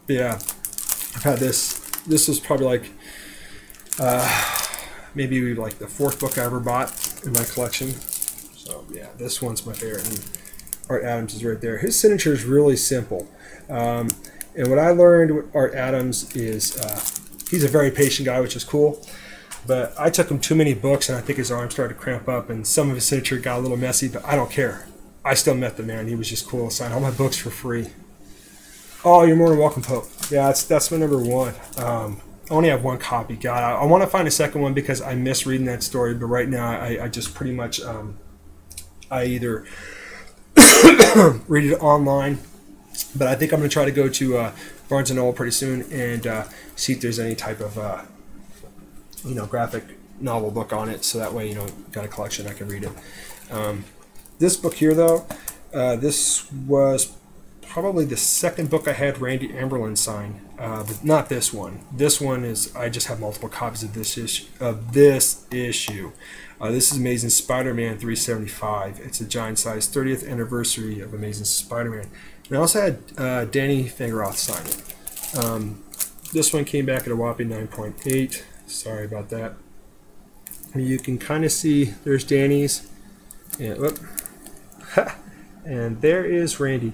Speaker 1: But yeah, I've had this. This was probably like maybe like the 4th book I ever bought in my collection. So yeah, this one's my favorite. And Art Adams is right there. His signature is really simple. And what I learned with Art Adams is he's a very patient guy, which is cool. But I took him too many books, and I think his arm started to cramp up, and some of his signature got a little messy, but I don't care. I still met the man. He was just cool. Signed all my books for free. Oh, you're more than welcome, Pope. Yeah, that's my number 1. I only have 1 copy. God, I want to find a second one because I miss reading that story, but right now I just pretty much I either read it online, but I think I'm going to try to go to Barnes & Noble pretty soon and see if there's any type of graphic novel book on it, so that way, got a collection, I can read it. This book here, though, this was probably the 2nd book I had Randy Amberlin sign, but not this one. This one is, I just have multiple copies of this issue. This is Amazing Spider-Man 375. It's a giant size 30th anniversary of Amazing Spider-Man. And I also had Danny Fingeroth sign it. This one came back at a whopping 9.8. Sorry about that. You can kind of see there's Danny's. And, whoop. And there is Randy.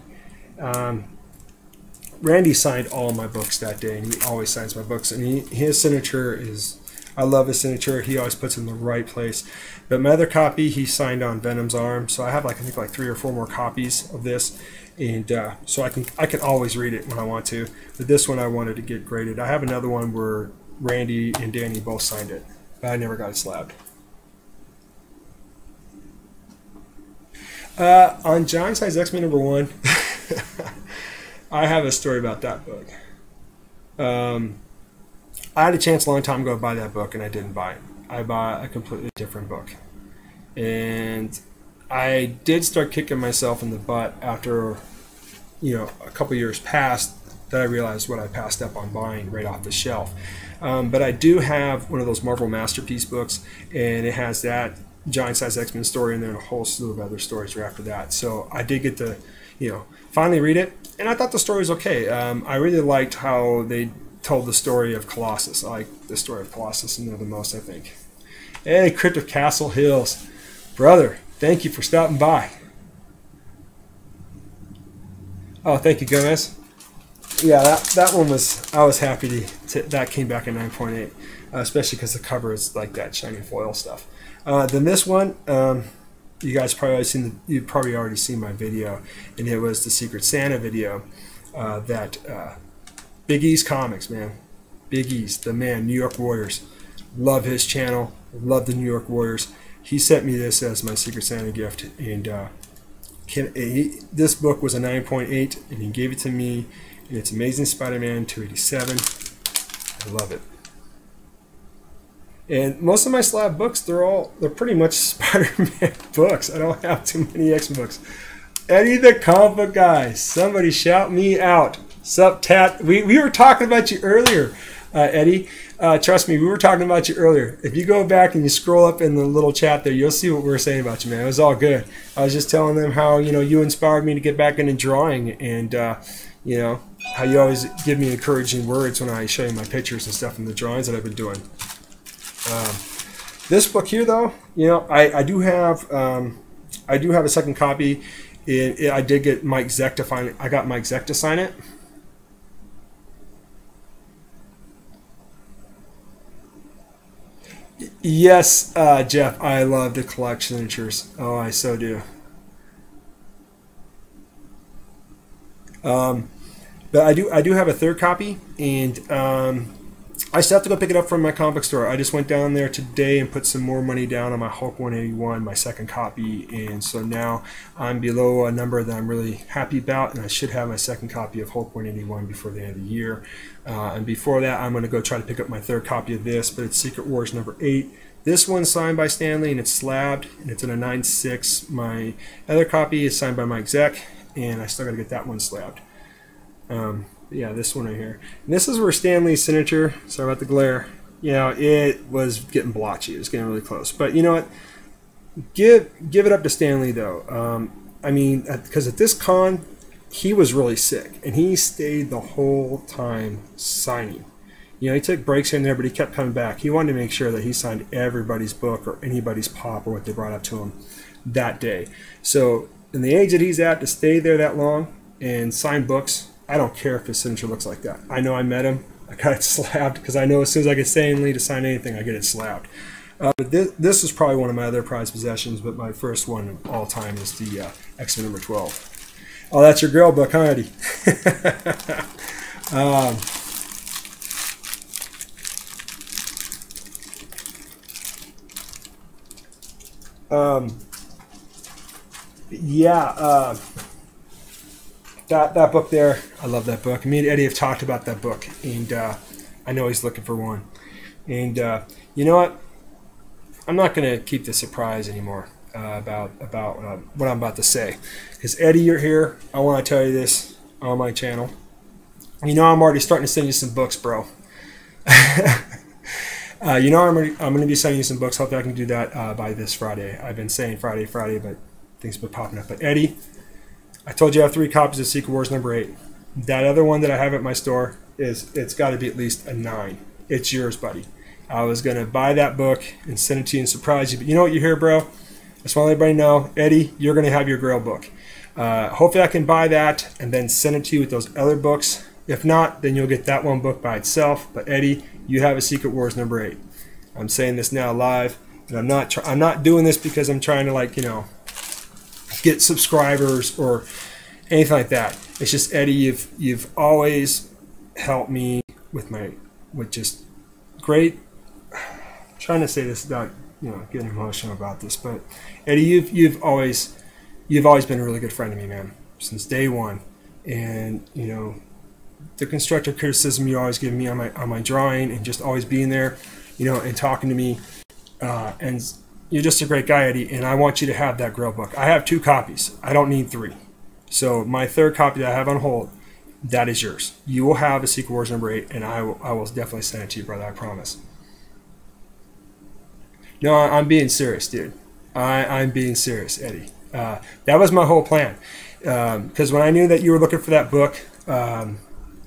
Speaker 1: Randy signed all my books that day, and he always signs my books. And his signature is, I love his signature. He always puts it in the right place. But my other copy, he signed on Venom's arm. So I have I think 3 or 4 more copies of this, and so I can always read it when I want to. But this one I wanted to get graded. I have another one where Randy and Danny both signed it, but I never got it slabbed. On Giant Size X-Men number 1, I have a story about that book. I had a chance a long time ago to buy that book, and I didn't buy it. I bought a completely different book. And I did start kicking myself in the butt after, a couple years passed, that I realized what I passed up on buying right off the shelf. But I do have one of those Marvel Masterpiece books, and it has that Giant Size X-Men story and then a whole slew of other stories right after that. So I did get to, finally read it, and I thought the story was okay. I really liked how they told the story of Colossus. I like the story of Colossus in there the most, I think. Hey, Crypt of Castle Hills. Brother, thank you for stopping by. Oh, thank you, Gomez. Yeah, that one was, I was happy that came back at 9.8, especially because the cover is like that shiny foil stuff. Then this one, you guys you've probably already seen my video, and it was the Secret Santa video that Big E's Comics, man. Big E's, the man, New York Warriors. Love his channel, love the New York Warriors. He sent me this as my Secret Santa gift, and this book was a 9.8, and he gave it to me, and it's Amazing Spider-Man 287. I love it. And most of my slab books, they're pretty much Spider-Man books. I don't have too many X books. Eddie the comic book guy, somebody shout me out. Sup, Tat? We were talking about you earlier, Eddie. Trust me, we were talking about you earlier. If you go back and you scroll up in the little chat there, you'll see what we were saying about you, man. It was all good. I was just telling them how you inspired me to get back into drawing, and how you always give me encouraging words when I show you my pictures and stuff and the drawings that I've been doing. This book here, though, I do have a second copy. I did get Mike Zeck to sign it. I got Mike Zeck to sign it. Yes, Jeff, I love to collect signatures. Oh, I so do. But I do have a third copy, and I still have to go pick it up from my comic book store. I just went down there today and put some more money down on my Hulk 181, my second copy, and so now I'm below a number that I'm really happy about, and I should have my second copy of Hulk 181 before the end of the year. And before that, I'm going to go try to pick up my third copy of this, but it's Secret Wars number 8. This one's signed by Stan Lee, and it's slabbed, and it's in a 9.6. My other copy is signed by Mike Zeck, and I still got to get that one slabbed. Yeah, this one right here. And this is where Stan Lee's signature, sorry about the glare, you know, it was getting blotchy. It was getting really close. But you know what? Give it up to Stan Lee, though. I mean, because at this con, he was really sick, and he stayed the whole time signing. You know, he took breaks in there, but he kept coming back. He wanted to make sure that he signed everybody's book or anybody's pop or what they brought up to him that day. So, in the age that he's at, to stay there that long and sign books, I don't care if his signature looks like that. I know I met him. I got it slabbed because I know as soon as I get Stan Lee to sign anything, I get it slabbed. But this is probably one of my other prized possessions, but my first one of all time is the X-Men number 12. Oh, that's your girl book, huh, Eddie? Yeah, that book there, I love that book. Me and Eddie have talked about that book, and I know he's looking for one. And you know what? I'm not going to keep the surprise anymore about what I'm about to say. Because Eddie, you're here. I want to tell you this on my channel. You know I'm already starting to send you some books, bro. You know I'm going to be sending you some books. Hopefully I can do that by this Friday. I've been saying Friday, but things have been popping up. But Eddie, I told you I have 3 copies of Secret Wars number 8. That other one that I have at my store it's got to be at least a 9. It's yours, buddy. I was going to buy that book and send it to you and surprise you. But you know what you hear, bro? I just want to let everybody know, Eddie, you're going to have your Grail book. Hopefully I can buy that and then send it to you with those other books. If not, then you'll get that one book by itself. But Eddie, you have a Secret Wars number 8. I'm saying this now live, and I'm not doing this because I'm trying to, like, you know, get subscribers or anything like that. It's just, Eddie, you've always helped me with just great. I'm trying to say this without, you know, getting emotional about this, but Eddie, you've always been a really good friend to me, man, since day one. And you know, the constructive criticism you always give me on my drawing, and just always being there, you know, and talking to me, and you're just a great guy, Eddie. And I want you to have that Grail book. I have 2 copies. I don't need 3. So my third copy that I have on hold, that is yours. You will have a Secret Wars number 8, and I will definitely send it to you, brother. I promise. No, I'm being serious, dude. I'm being serious, Eddie. That was my whole plan. Because when I knew that you were looking for that book, I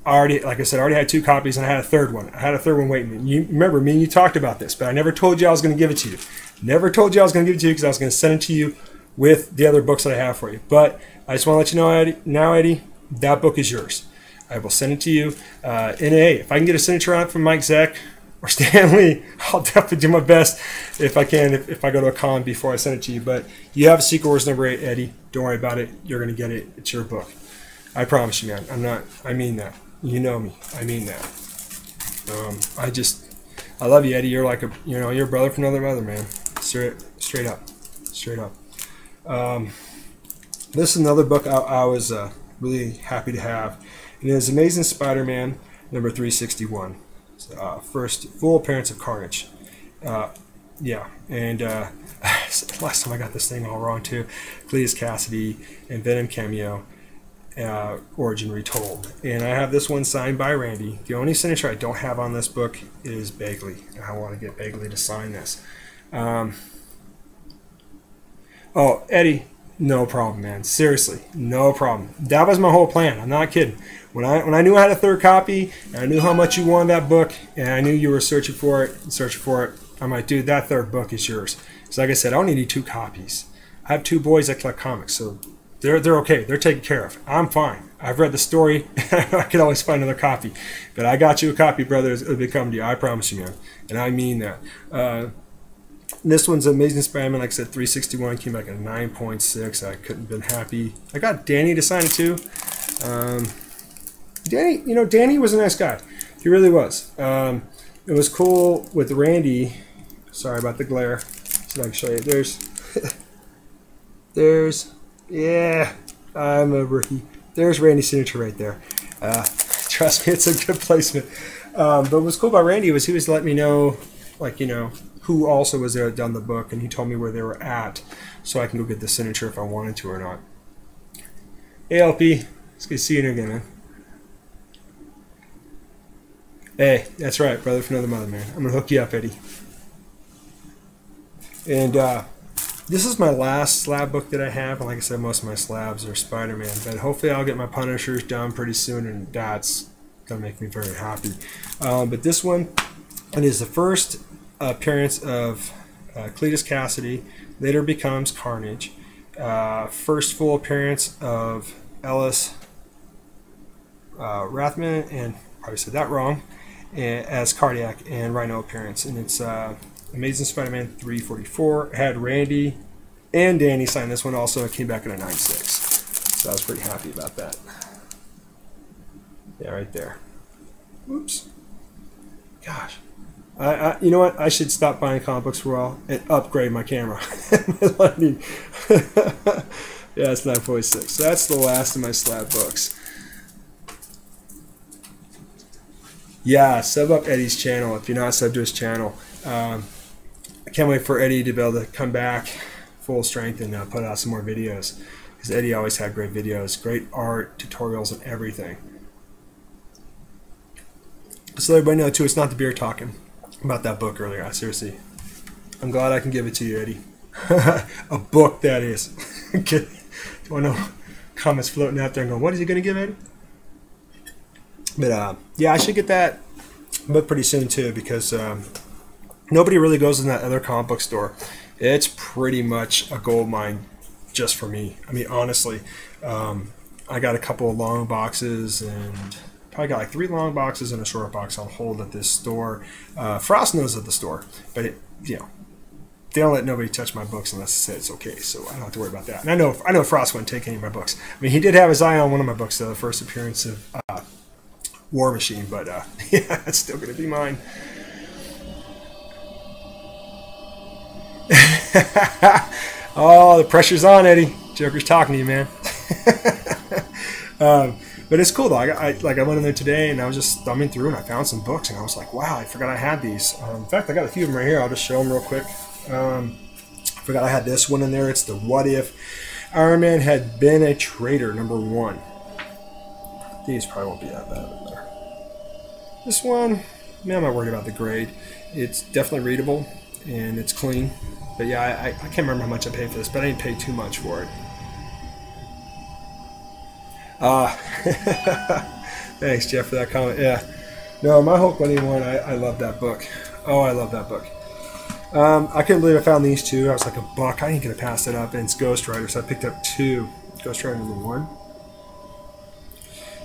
Speaker 1: already, like I said, I already had 2 copies, and I had a third one. I had a third one waiting. You remember, me and you talked about this, but I never told you I was going to give it to you. Never told you I was going to give it to you because I was going to send it to you with the other books that I have for you. But I just want to let you know, Eddie, that book is yours. I will send it to you. And hey, if I can get a signature on it from Mike Zeck or Stan Lee, I'll definitely do my best if I can, if I go to a con before I send it to you. But you have a Secret Wars number 8, Eddie. Don't worry about it. You're going to get it. It's your book. I promise you, man. I mean that. You know me. I mean that. I love you, Eddie. You're like you're a brother from another mother, man. Straight up. This is another book I was really happy to have. And it is Amazing Spider-Man number 361. First full appearance of Carnage. Yeah, and last time I got this thing all wrong too. Cletus Cassidy and Venom cameo. Origin retold, and I have this one signed by Randy. The only signature I don't have on this book is Bagley, and I want to get Bagley to sign this. Oh, Eddie, no problem, man. Seriously, no problem. That was my whole plan. I'm not kidding. When I knew I had a third copy, and I knew how much you wanted that book, and I knew you were searching for it, I'm like, dude, that third book is yours. So like I said, I only need 2 copies. I have 2 boys that collect comics, so they're okay. They're taken care of. I'm fine. I've read the story. I can always find another copy. But I got you a copy, brother. It'll be coming to you. I promise you, man. And I mean that. This one's Amazing Spider-Man. Like I said, 361. Came back at 9.6. I couldn't have been happy. I got Danny to sign it too. Danny, Danny was a nice guy. He really was. It was cool with Randy. Sorry about the glare. So I can show you. Yeah, I'm a rookie. There's Randy's signature right there. Trust me, it's a good placement. But what was cool about Randy was he was letting me know, like, you know, who also was there that done the book, and he told me where they were at, so I can go get the signature if I wanted to or not. Hey, LP. It's good to see you again, man. Hey, that's right, brother from another mother, man. I'm gonna hook you up, Eddie. And this is my last slab book that I have, and like I said, most of my slabs are Spider-Man. But hopefully, I'll get my Punishers done pretty soon, and that's gonna make me very happy. But this one, it is the first appearance of Cletus Cassidy. Later becomes Carnage. First full appearance of Ellis Rathman, and probably said that wrong, as Cardiac and Rhino appearance. And it's Amazing Spider-Man 344. Had Randy and Danny sign this one also. It came back in a 9.6. So I was pretty happy about that. Yeah, right there. Oops. Gosh. You know what? I should stop buying comic books for a while and upgrade my camera. I mean, yeah, it's 9.6. So that's the last of my slab books. Yeah, sub up Eddie's channel if you're not subbed to his channel. I can't wait for Eddie to be able to come back full strength and put out some more videos. Because Eddie always had great videos, great art, tutorials, and everything. So let everybody know, too, it's not the beer talking about that book earlier. Seriously. I'm glad I can give it to you, Eddie. A book, that is. Do you want to know comments floating out there and going, what is he going to give, Eddie? But, yeah, I should get that book pretty soon, too, because nobody really goes in that other comic book store. It's pretty much a gold mine just for me. I mean, honestly, I got a couple of long boxes and probably got like 3 long boxes and a short box on hold at this store. Frost knows at the store, but you know, they don't let nobody touch my books unless it says it's okay, so I don't have to worry about that. And I know Frost wouldn't take any of my books. I mean, he did have his eye on one of my books, though, the first appearance of War Machine, but yeah, it's still going to be mine. Oh, the pressure's on, Eddie. Joker's talking to you, man. But it's cool though. I went in there today and I was just thumbing through and I found some books and I was like, wow, I forgot I had these. In fact, I got a few of them right here. I'll just show them real quick. I forgot I had this one in there. It's the What If Iron Man Had Been a Traitor, #1. These probably won't be that bad in there. This one, man, I'm not worried about the grade. It's definitely readable and it's clean. But yeah, I can't remember how much I paid for this, but I didn't pay too much for it. Thanks, Jeff, for that comment. Yeah. No, my Hulk 181, I love that book. Oh, I love that book. I couldn't believe I found these two. I was like, $1. I ain't going to pass it up. And it's Ghost Rider, so I picked up 2. Ghost Rider #1.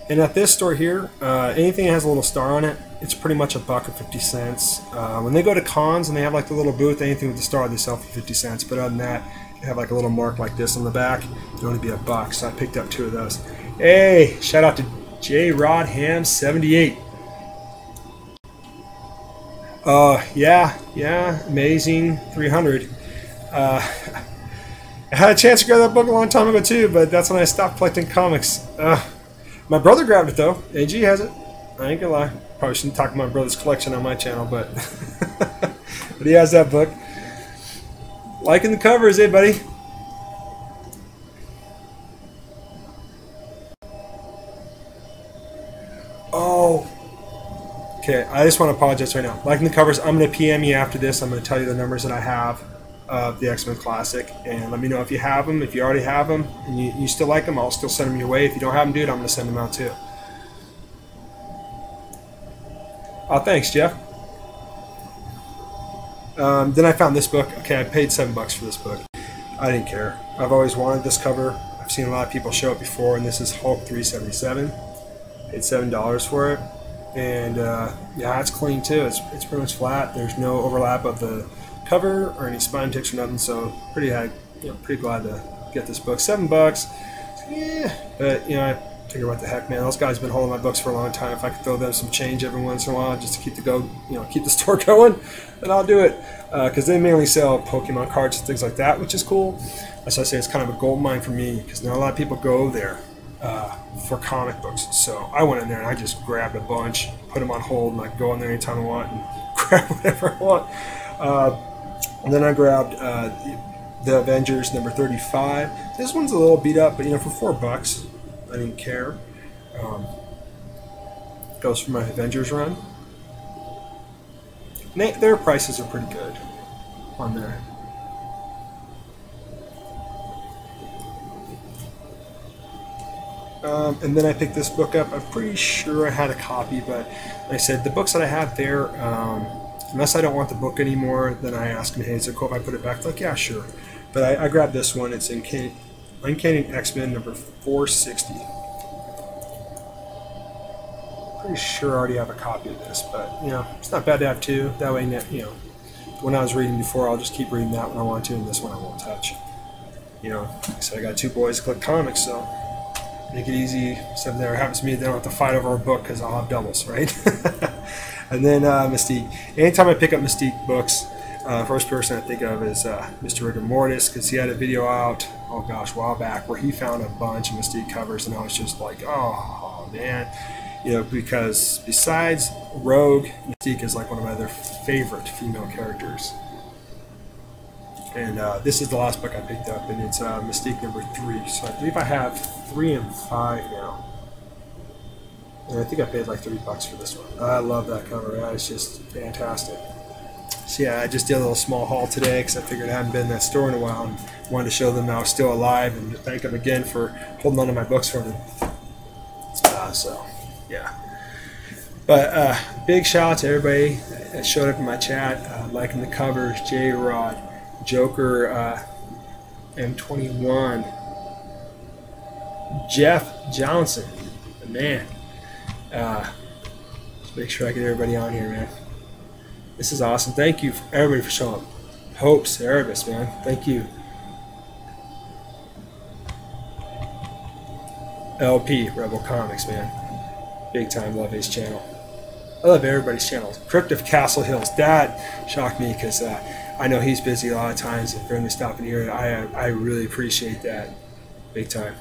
Speaker 1: And at this store here, anything that has a little star on it, it's pretty much $1.50. When they go to cons and they have like the little booth, anything with the star, they sell for 50 cents. But other than that, they have like a little mark like this on the back. It'll only be $1. So I picked up 2 of those. Hey, shout out to J. Rod Ham 78. Yeah, amazing 300. I had a chance to grab that book a long time ago too, but that's when I stopped collecting comics. My brother grabbed it though. AG has it. I ain't gonna lie. Probably shouldn't talk about my brother's collection on my channel, but but he has that book. Liking the covers, eh, buddy? Oh. Okay, I just want to apologize right now. Liking the covers, I'm going to PM you after this. I'm going to tell you the numbers that I have of the X-Men Classic, and let me know if you have them. If you already have them and you still like them, I'll still send them your way. If you don't have them, dude, I'm going to send them out too. Oh, thanks, Jeff. Then I found this book. Okay, I paid $7 for this book. I didn't care. I've always wanted this cover. I've seen a lot of people show it before, and this is Hulk 377. Paid $7 for it. And yeah, it's clean too. It's pretty much flat. There's no overlap of the cover or any spine ticks or nothing. So pretty glad to get this book. $7. Yeah, but you know, figure what the heck, man. Those guys have been holding my books for a long time. If I could throw them some change every once in a while just to keep keep the store going, then I'll do it. Because they mainly sell Pokemon cards and things like that, which is cool. As I say, it's kind of a gold mine for me because not a lot of people go there for comic books. So I went in there and I just grabbed a bunch, put them on hold, and I could go in there anytime I want and grab whatever I want. And then I grabbed the Avengers number 35. This one's a little beat up, but for $4, I didn't care. Goes for my Avengers run. And their prices are pretty good on there. And then I picked this book up. I'm pretty sure I had a copy, but like I said, the books that I have there, unless I don't want the book anymore, then I ask them, hey, is it cool if I put it back? They're like, yeah, sure. But I grabbed this one. It's Uncanny X-Men number 460. Pretty sure I already have a copy of this, but it's not bad to have two. That way, when I was reading before, I'll just keep reading that when I want to, and this one I won't touch. Like I said, I got two boys that collect comics, so make it easy. If that ever happens to me, they don't have to fight over a book because I'll have doubles, right? And then Mystique. Anytime I pick up Mystique books, first person I think of is Mr. Rigor Mortis, because he had a video out, oh gosh, a while back, where he found a bunch of Mystique covers, and I was just like, oh man. Because besides Rogue, Mystique is like one of my other favorite female characters. And this is the last book I picked up, and it's Mystique number 3. So I believe I have 3 and 5 now. And I think I paid like $30 for this one. I love that cover. It's just fantastic. So yeah, I just did a little small haul today because I figured I hadn't been in that store in a while and wanted to show them I was still alive and to thank them again for holding on to my books for me. So yeah. But big shout out to everybody that showed up in my chat, liking the covers, J-Rod, Joker, M21, Jeff Johnson, the man. Just make sure I get everybody on here, man. This is awesome. Thank you, everybody, for showing up. Hope Cerebus, man. Thank you. LP, Rebel Comics, man. Big time love his channel. I love everybody's channels. Crypt of Castle Hills. That shocked me because I know he's busy a lot of times, and for him to stop in here, I really appreciate that. Big time.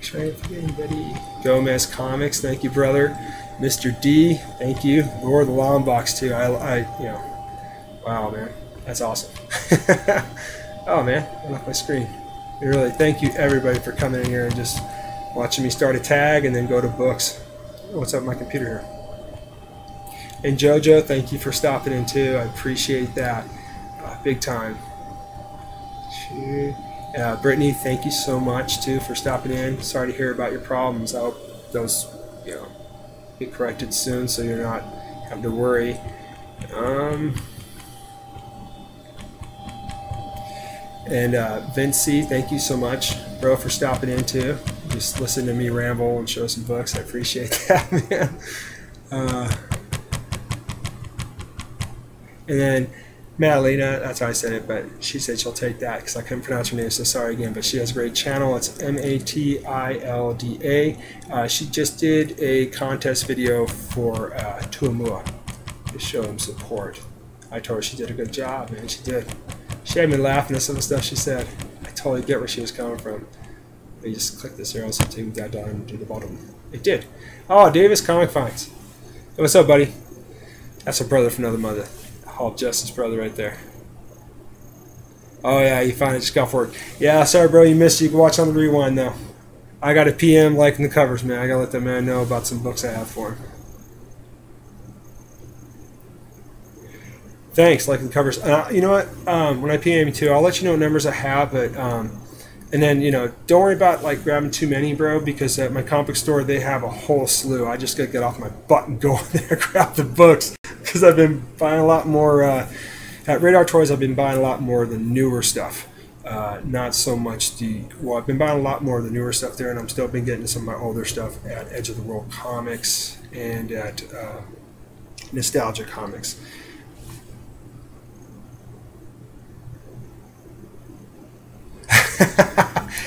Speaker 1: Trying to forget anybody. Gomez Comics, thank you, brother. Mr. D, thank you. Lord of the Long Box too. Wow, man, that's awesome. Oh man, went off my screen. Really, thank you everybody for coming in here and just watching me start a tag and then go to books. What's up with my computer here? And JoJo, thank you for stopping in too. I appreciate that, big time. Brittany, thank you so much too for stopping in. Sorry to hear about your problems. I hope those, get corrected soon, so you're not having to worry. And Vince C, thank you so much, bro, for stopping in too. Just listen to me ramble and show some books. I appreciate that, man. And then Madalena, that's how I said it, but she said she'll take that because I couldn't pronounce her name, so sorry again. But she has a great channel. It's Matilda. She just did a contest video for Tuamua to show him support. I told her she did a good job, man. She did. She had me laughing at some of the stuff she said. I totally get where she was coming from. You just click this arrow so take that down to the bottom. It did. Oh, Davis Comic Finds. Hey, what's up, buddy? That's a brother from another mother. Hall Justice brother right there. Oh yeah, you finally just got for it. Yeah, sorry bro, you missed it. You can watch on the rewind though. I got a PM liking the covers, man. I gotta let that man know about some books I have for him. Thanks, liking the covers. You know what? When I PM you too, I'll let you know what numbers I have, but and then don't worry about like grabbing too many, bro, because at my comic store they have a whole slew. I just gotta get off my butt and go in there and grab the books because I've been buying a lot more at Radar Toys. I've been buying a lot more of the newer stuff, not so much I've been buying a lot more of the newer stuff there, and I'm still been getting some of my older stuff at Edge of the World Comics and at Nostalgia Comics.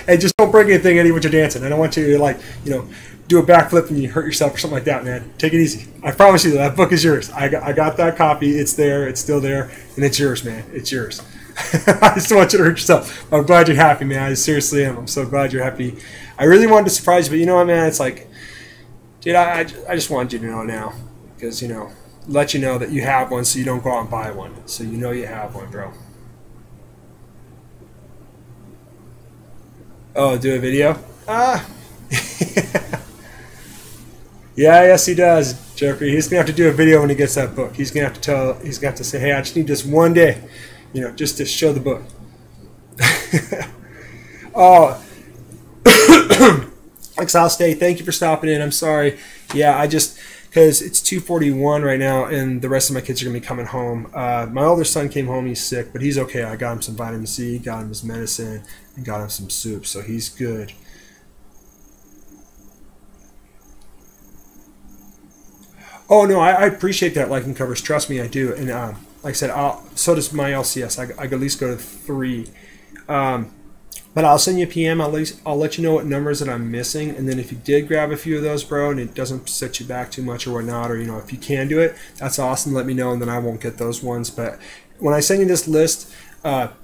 Speaker 1: Hey, just don't break anything, Eddie, when you're dancing. I don't want you to, like, you know, do a backflip and you hurt yourself or something like that, man. Take it easy. I promise you that book is yours. I got that copy. It's there. It's still there. And it's yours, man. It's yours. I just don't want you to hurt yourself. I'm glad you're happy, man. I seriously am. I'm so glad you're happy. I really wanted to surprise you, but you know what, man? It's like, dude, I just wanted you to know now. Because, you know, let you know that you have one so you don't go out and buy one. So you know you have one, bro. Oh, do a video? Yeah, yes he does, Joker. He's gonna have to do a video when he gets that book. He's gonna have to say, hey, I just need this one day, you know, just to show the book. Oh, Exile Stay, thank you for stopping in. I'm sorry. Yeah, because it's 2:41 right now, and the rest of my kids are gonna be coming home. My older son came home. He's sick, but he's okay. I got him some vitamin C, got him his medicine, and got him some soup, so he's good. Oh no, I appreciate that liking covers. Trust me, I do. And like I said, so does my LCS. I at least go to 3. But I'll send you a PM. I'll let you know what numbers that I'm missing. And then if you did grab a few of those, bro, and it doesn't set you back too much or whatnot, or you know, if you can do it, that's awesome. Let me know, and then I won't get those ones. But when I send you this list,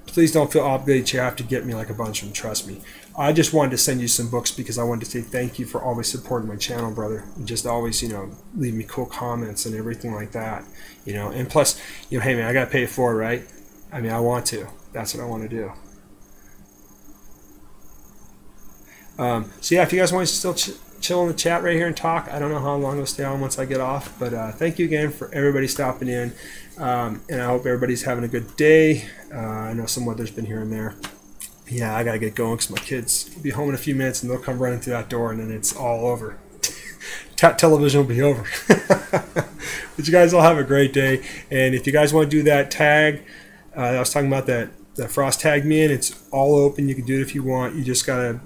Speaker 1: please don't feel obligated. You have to get me like a bunch of them. Trust me. I just wanted to send you some books because I wanted to say thank you for always supporting my channel, brother. And just always, you know, leave me cool comments and everything like that. You know, and plus, you know, hey man, I got paid for it, right? I mean, I want to. That's what I want to do. So yeah, if you guys want to still chill in the chat right here and talk, I don't know how long it'll stay on once I get off, but thank you again for everybody stopping in, and I hope everybody's having a good day. I know some weather's been here and there. Yeah, I gotta get going because my kids will be home in a few minutes and they'll come running through that door and then it's all over. Television will be over. But you guys all have a great day, and if you guys want to do that tag, I was talking about that Frost tagged me in. It's all open. You can do it if you want. You just gotta.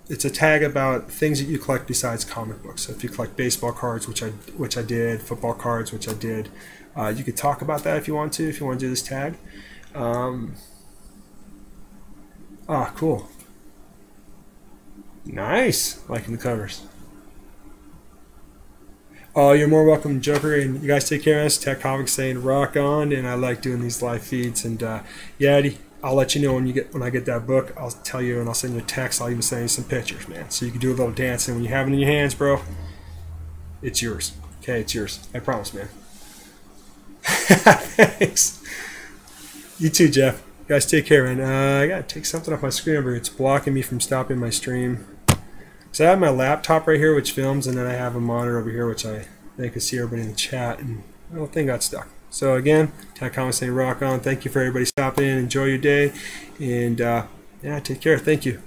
Speaker 1: It's a tag about things that you collect besides comic books. So if you collect baseball cards, which I did, football cards, which I did, you could talk about that if you want to. If you want to do this tag. Cool. Nice. Liking the covers. Oh, you're more welcome, Joker, and you guys take care of us. Tech Comics saying rock on, and I like doing these live feeds. And yeah, Eddie, I'll let you know when I get that book. I'll tell you, and I'll send you a text. I'll even send you some pictures, man, so you can do a little dancing when you have it in your hands, bro. It's yours. Okay, it's yours. I promise, man. Thanks. You too, Jeff. You guys take care, man. I gotta take something off my screen over here. It's blocking me from stopping my stream. So I have my laptop right here, which films, and then I have a monitor over here, which I can see everybody in the chat, and the little thing got stuck. So again, Tech Comics saying rock on. Thank you for everybody stopping in. Enjoy your day, and yeah, take care. Thank you.